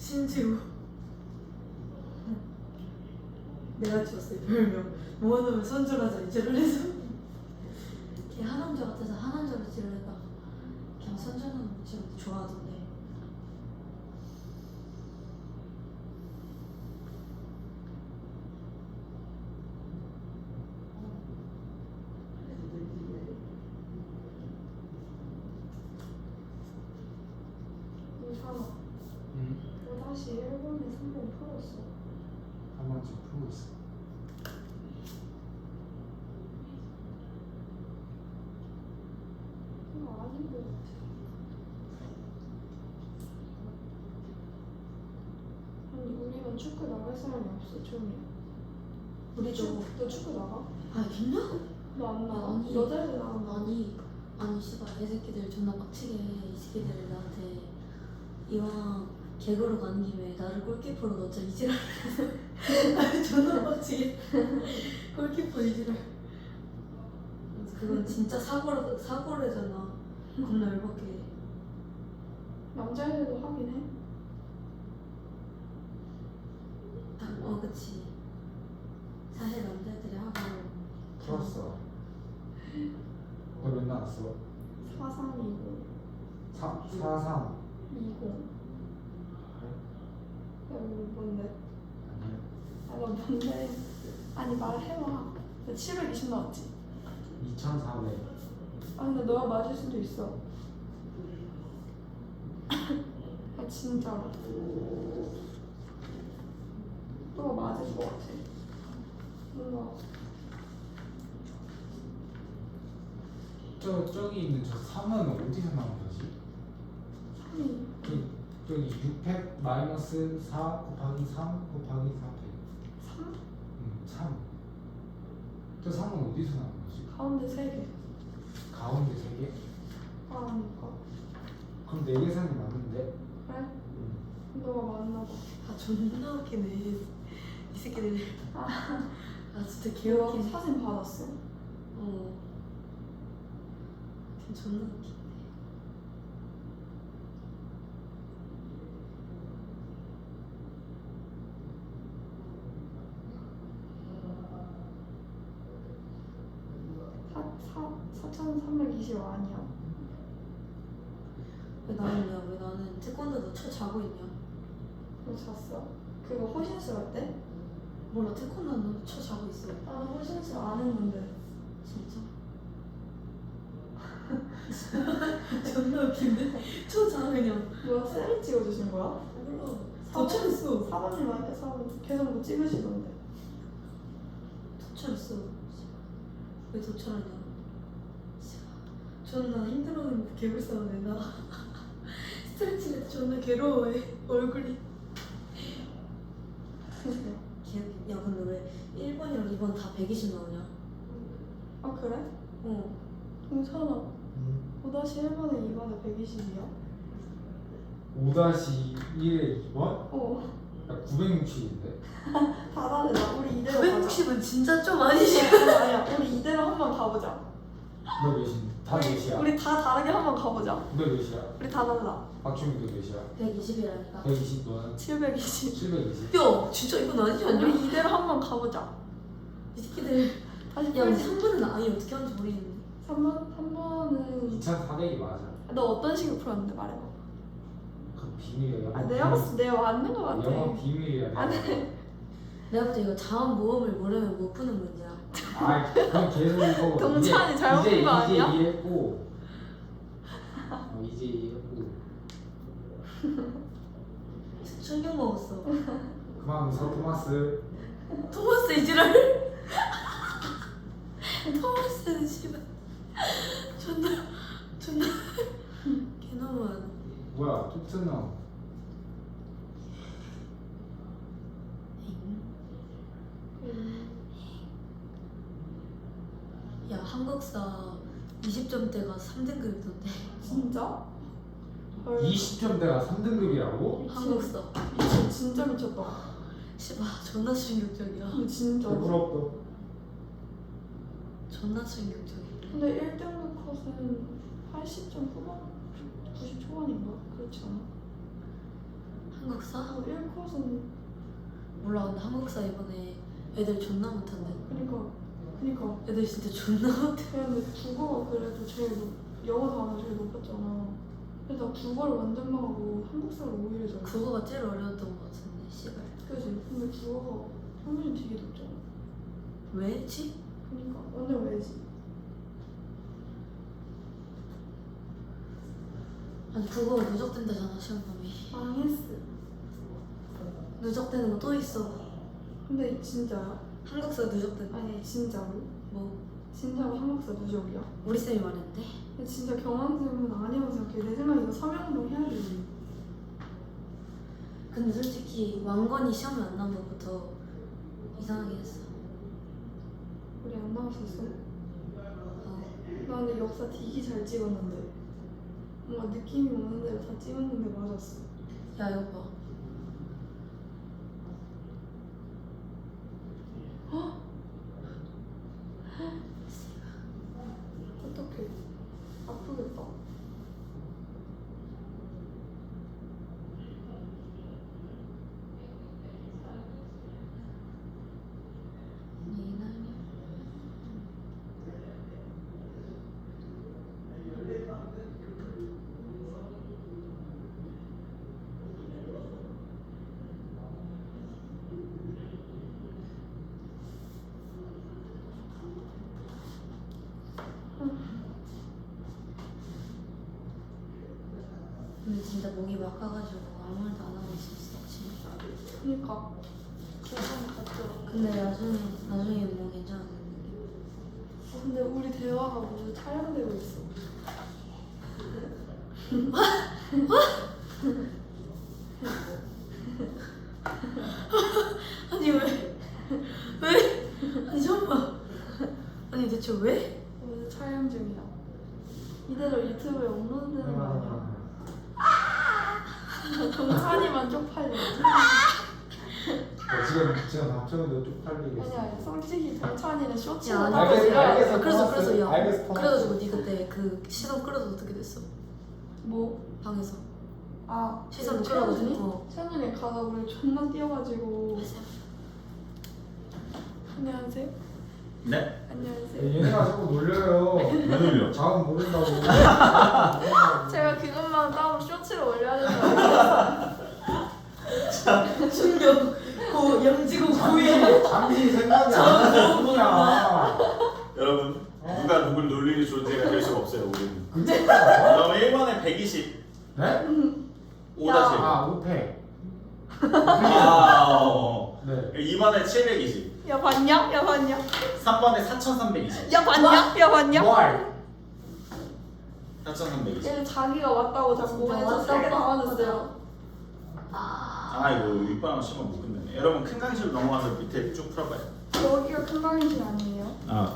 신지우. 내가 지었어요 별명. 모아놓으면 선조라자 이제를 해서. 걔 하남자 같아서 하남자로 지으려다 그냥 선조는 지금 좋아하던데. 이상아. 응? 너 다시 1번에 3번 풀었어. 한 번쯤 풀고 있어. 이거 아닌 것 같아. 아니 우리만 축구 나갈 사람이 없어 좀이야. 우리도. 너 축구 나가? 아 있냐? 너 안 나가? 아니. 여자애들 나간다. 아니 씨발 이 새끼들 존나 빡치게 해. 이 새끼들 나한테 이왕 개그로 가는 김에 나를 골키퍼로 넣자 이지랄. 아니 존나 빡치게. 골키퍼 이지랄. 그건 진짜 사고래잖아. 겁나 열받게 해. 남자애들도 하긴 해. 그치. 사실 남자애들이 하고. 풀었어. 너 몇 나왔어? 4320 4, 20. 야 이거 뭔데? 아니야. 아 너 뭔데? 아니 말해봐. 나 720 나왔지? 2400. 아 근데 너가 맞을 수도 있어. 아 진짜로. 너가 맞을 것 같아. 뭔가 저기 있는 저 3은 어디서 나온 거지? 3이 저기 600 마이너스 4 곱하기 3 곱하기 400. 3? 3. 저 3은 어디서 나온 거지? 가운데 3개. 가운데 3개? 아니까. 그럼 4계산이 맞는데? 그래? 너가 맞나 봐. 아 존나 웃기네. 이 새끼들. 아 진짜 너가 개웃기네. 사진 받았어? 존나 웃기네. 사 4,320 아니야? 왜 나는 태권도도 쳐 자고 있냐? 너 잤어? 그거 호신술 할 때? 몰라 태권도는 쳐 자고 있어. 나는 호신술 안 했는데. 진짜? 존나 웃긴데? 쳐 자 그냥. 뭐야 셀을 찍어주신 거야? 몰라. 사본- 도착했어. 사모님 아니야 사모님. 계속 뭐 찍으시던데. 도착했어. 왜 도착하냐? 존나 힘들어하는 거 개불쌍하네 나. 스트레칭 할 때 존나 괴로워해 얼굴이. 야 근데 왜 1번이랑 2번 다 120 나오냐? 아 그래? 괜찮아. 5-1번에 2번에 120이야? 5-1에 2번? 어. 야 960인데? 다 다르다. 우리 이대로 가자. 960은 진짜 좀 아니지? 아니야. 우리 이대로 한번 가보자. 너 몇인? 다 몇이야? 우리 다 다르게 한번 가보자. 너 몇이야? 우리 다 달라. 박준민도 몇이야? 120이라니까. 120 너는? 720. 720. 야 진짜 이건 아니지 않냐? 우리 이대로 한번 가보자. 이 새끼들. 다시 야 우리 풀지. 3번은 아예 어떻게 하는지 모르겠네. 3번은 2400이 맞아. 너 어떤 식으로 풀었는데 말해봐. 그 비밀이야. 아, 내가 봤을 때 내가 맞는 거 같아. 영어 비밀이야. 내가 아니. 봤을 내가 볼 때 이거 자원 모험을 모르면 못 푸는 문제야. 아, 그럼 계속 이거 동찬이 잘못 이제, 푼거 아니야? 이제 이해했고 이제 이해했고 충격 먹었어. 그만 웃어 토마스. 토마스 이지랄. 토마스는 씨발 존나 개너무하네. 뭐야 토트넘. 야 한국사 20점대가 3등급이던데. 진짜? 20점대가 3등급이라고? 한국사. 진짜 미쳤다. 씨발 존나 충격적이야. 근데 진짜. 부럽다. 존나 충격적이야. 근데 1등급 컷은 80점 후반? 90 초반인가? 그렇지 않아? 한국사? 1컷은 몰라. 근데 한국사 이번에 애들 존나 못한대. 그니까 애들 진짜 존나 못해. 근데 국어가 그래도 영어 단어 제일 높았잖아. 그래서 나 국어를 완전 망하고 한국사를 오히려 잘해. 국어가 제일 어려웠던 것 같은데 씨발. 그지? 근데 국어가 평균이 되게 높잖아. 왜지? 그니까 완전 왜지? 아니 국어가 누적된다잖아 시험범위. 망했어. 누적되는 거 또 있어. 근데 진짜야? 한국사 누적된다. 아니 진짜로? 뭐 진짜로 한국사 누적이야? 우리 쌤이 말했는데. 근데 진짜 경환쌤은 아니라고 생각해. 내 생각에 이거 서명동 해야 돼. 근데 솔직히 왕건이 시험에 안 나온 것부터 이상하게 했어. 우리 안 나왔었어? 어. 나 근데 역사 되게 잘 찍었는데 뭔가 느낌이 오는 대로 다 찍었는데 맞았어. 야 이거 봐. 어떡해. 아프겠다. 근데 진짜 목이 막아가지고 아무 말도 안 하고 있었어 진짜. 그니까 그건 같더라. 근데 나중에 뭐 괜찮았는데. 근데 우리 대화가 모두 촬영되고 있어. 아니 왜? 왜? 아니 잠깐만. 아니 대체 왜? 모두 촬영 중이야. 이대로 유튜브에 업로드되는 거 아니야? 동찬이만 쪽팔려. 지금 답정도 쪽팔리겠어. 아니야, 솔직히 동찬이는 야, 쇼츠로 아니, 나가서 알겠어, 일어야 알겠어. 돼. 그래서 야. 알겠어. 그래가지고 니 그때 그 시선 끌어서 어떻게 됐어? 뭐? 방에서 아, 시선 최현준이? 끌어가지고. 최현준이 가다 우리 존나 뛰어가지고. 안녕하세요. 네? 안녕하세요. 얘네가 자꾸 놀려요. 왜 놀려? 자음 모른다고. 제가 그것만 따로 쇼츠로 올려야 되는 거 알겠어요. 충격. 영지고 고일. 잠시 생각이 안 나서 그거야. 여러분 누가 누굴 놀리는 존재가 될 수가 없어요 우리는. 그니까. 그럼 1번에 120 네? 5-1 아, 우태. 네. 2번에 720 야 봤냐? 야 봤냐? 3번에 4320 야 봤냐? 야 봤냐? 뭘? 4320 얘는 자기가 왔다고 자꾸 진짜 해서 세게 당하는데요. 아 이거 윗바람 심으면 못 끝내네. 여러분 큰 강의실 넘어가서 밑에 쭉 풀어봐요. 여기가 큰 강의실 아니에요? 아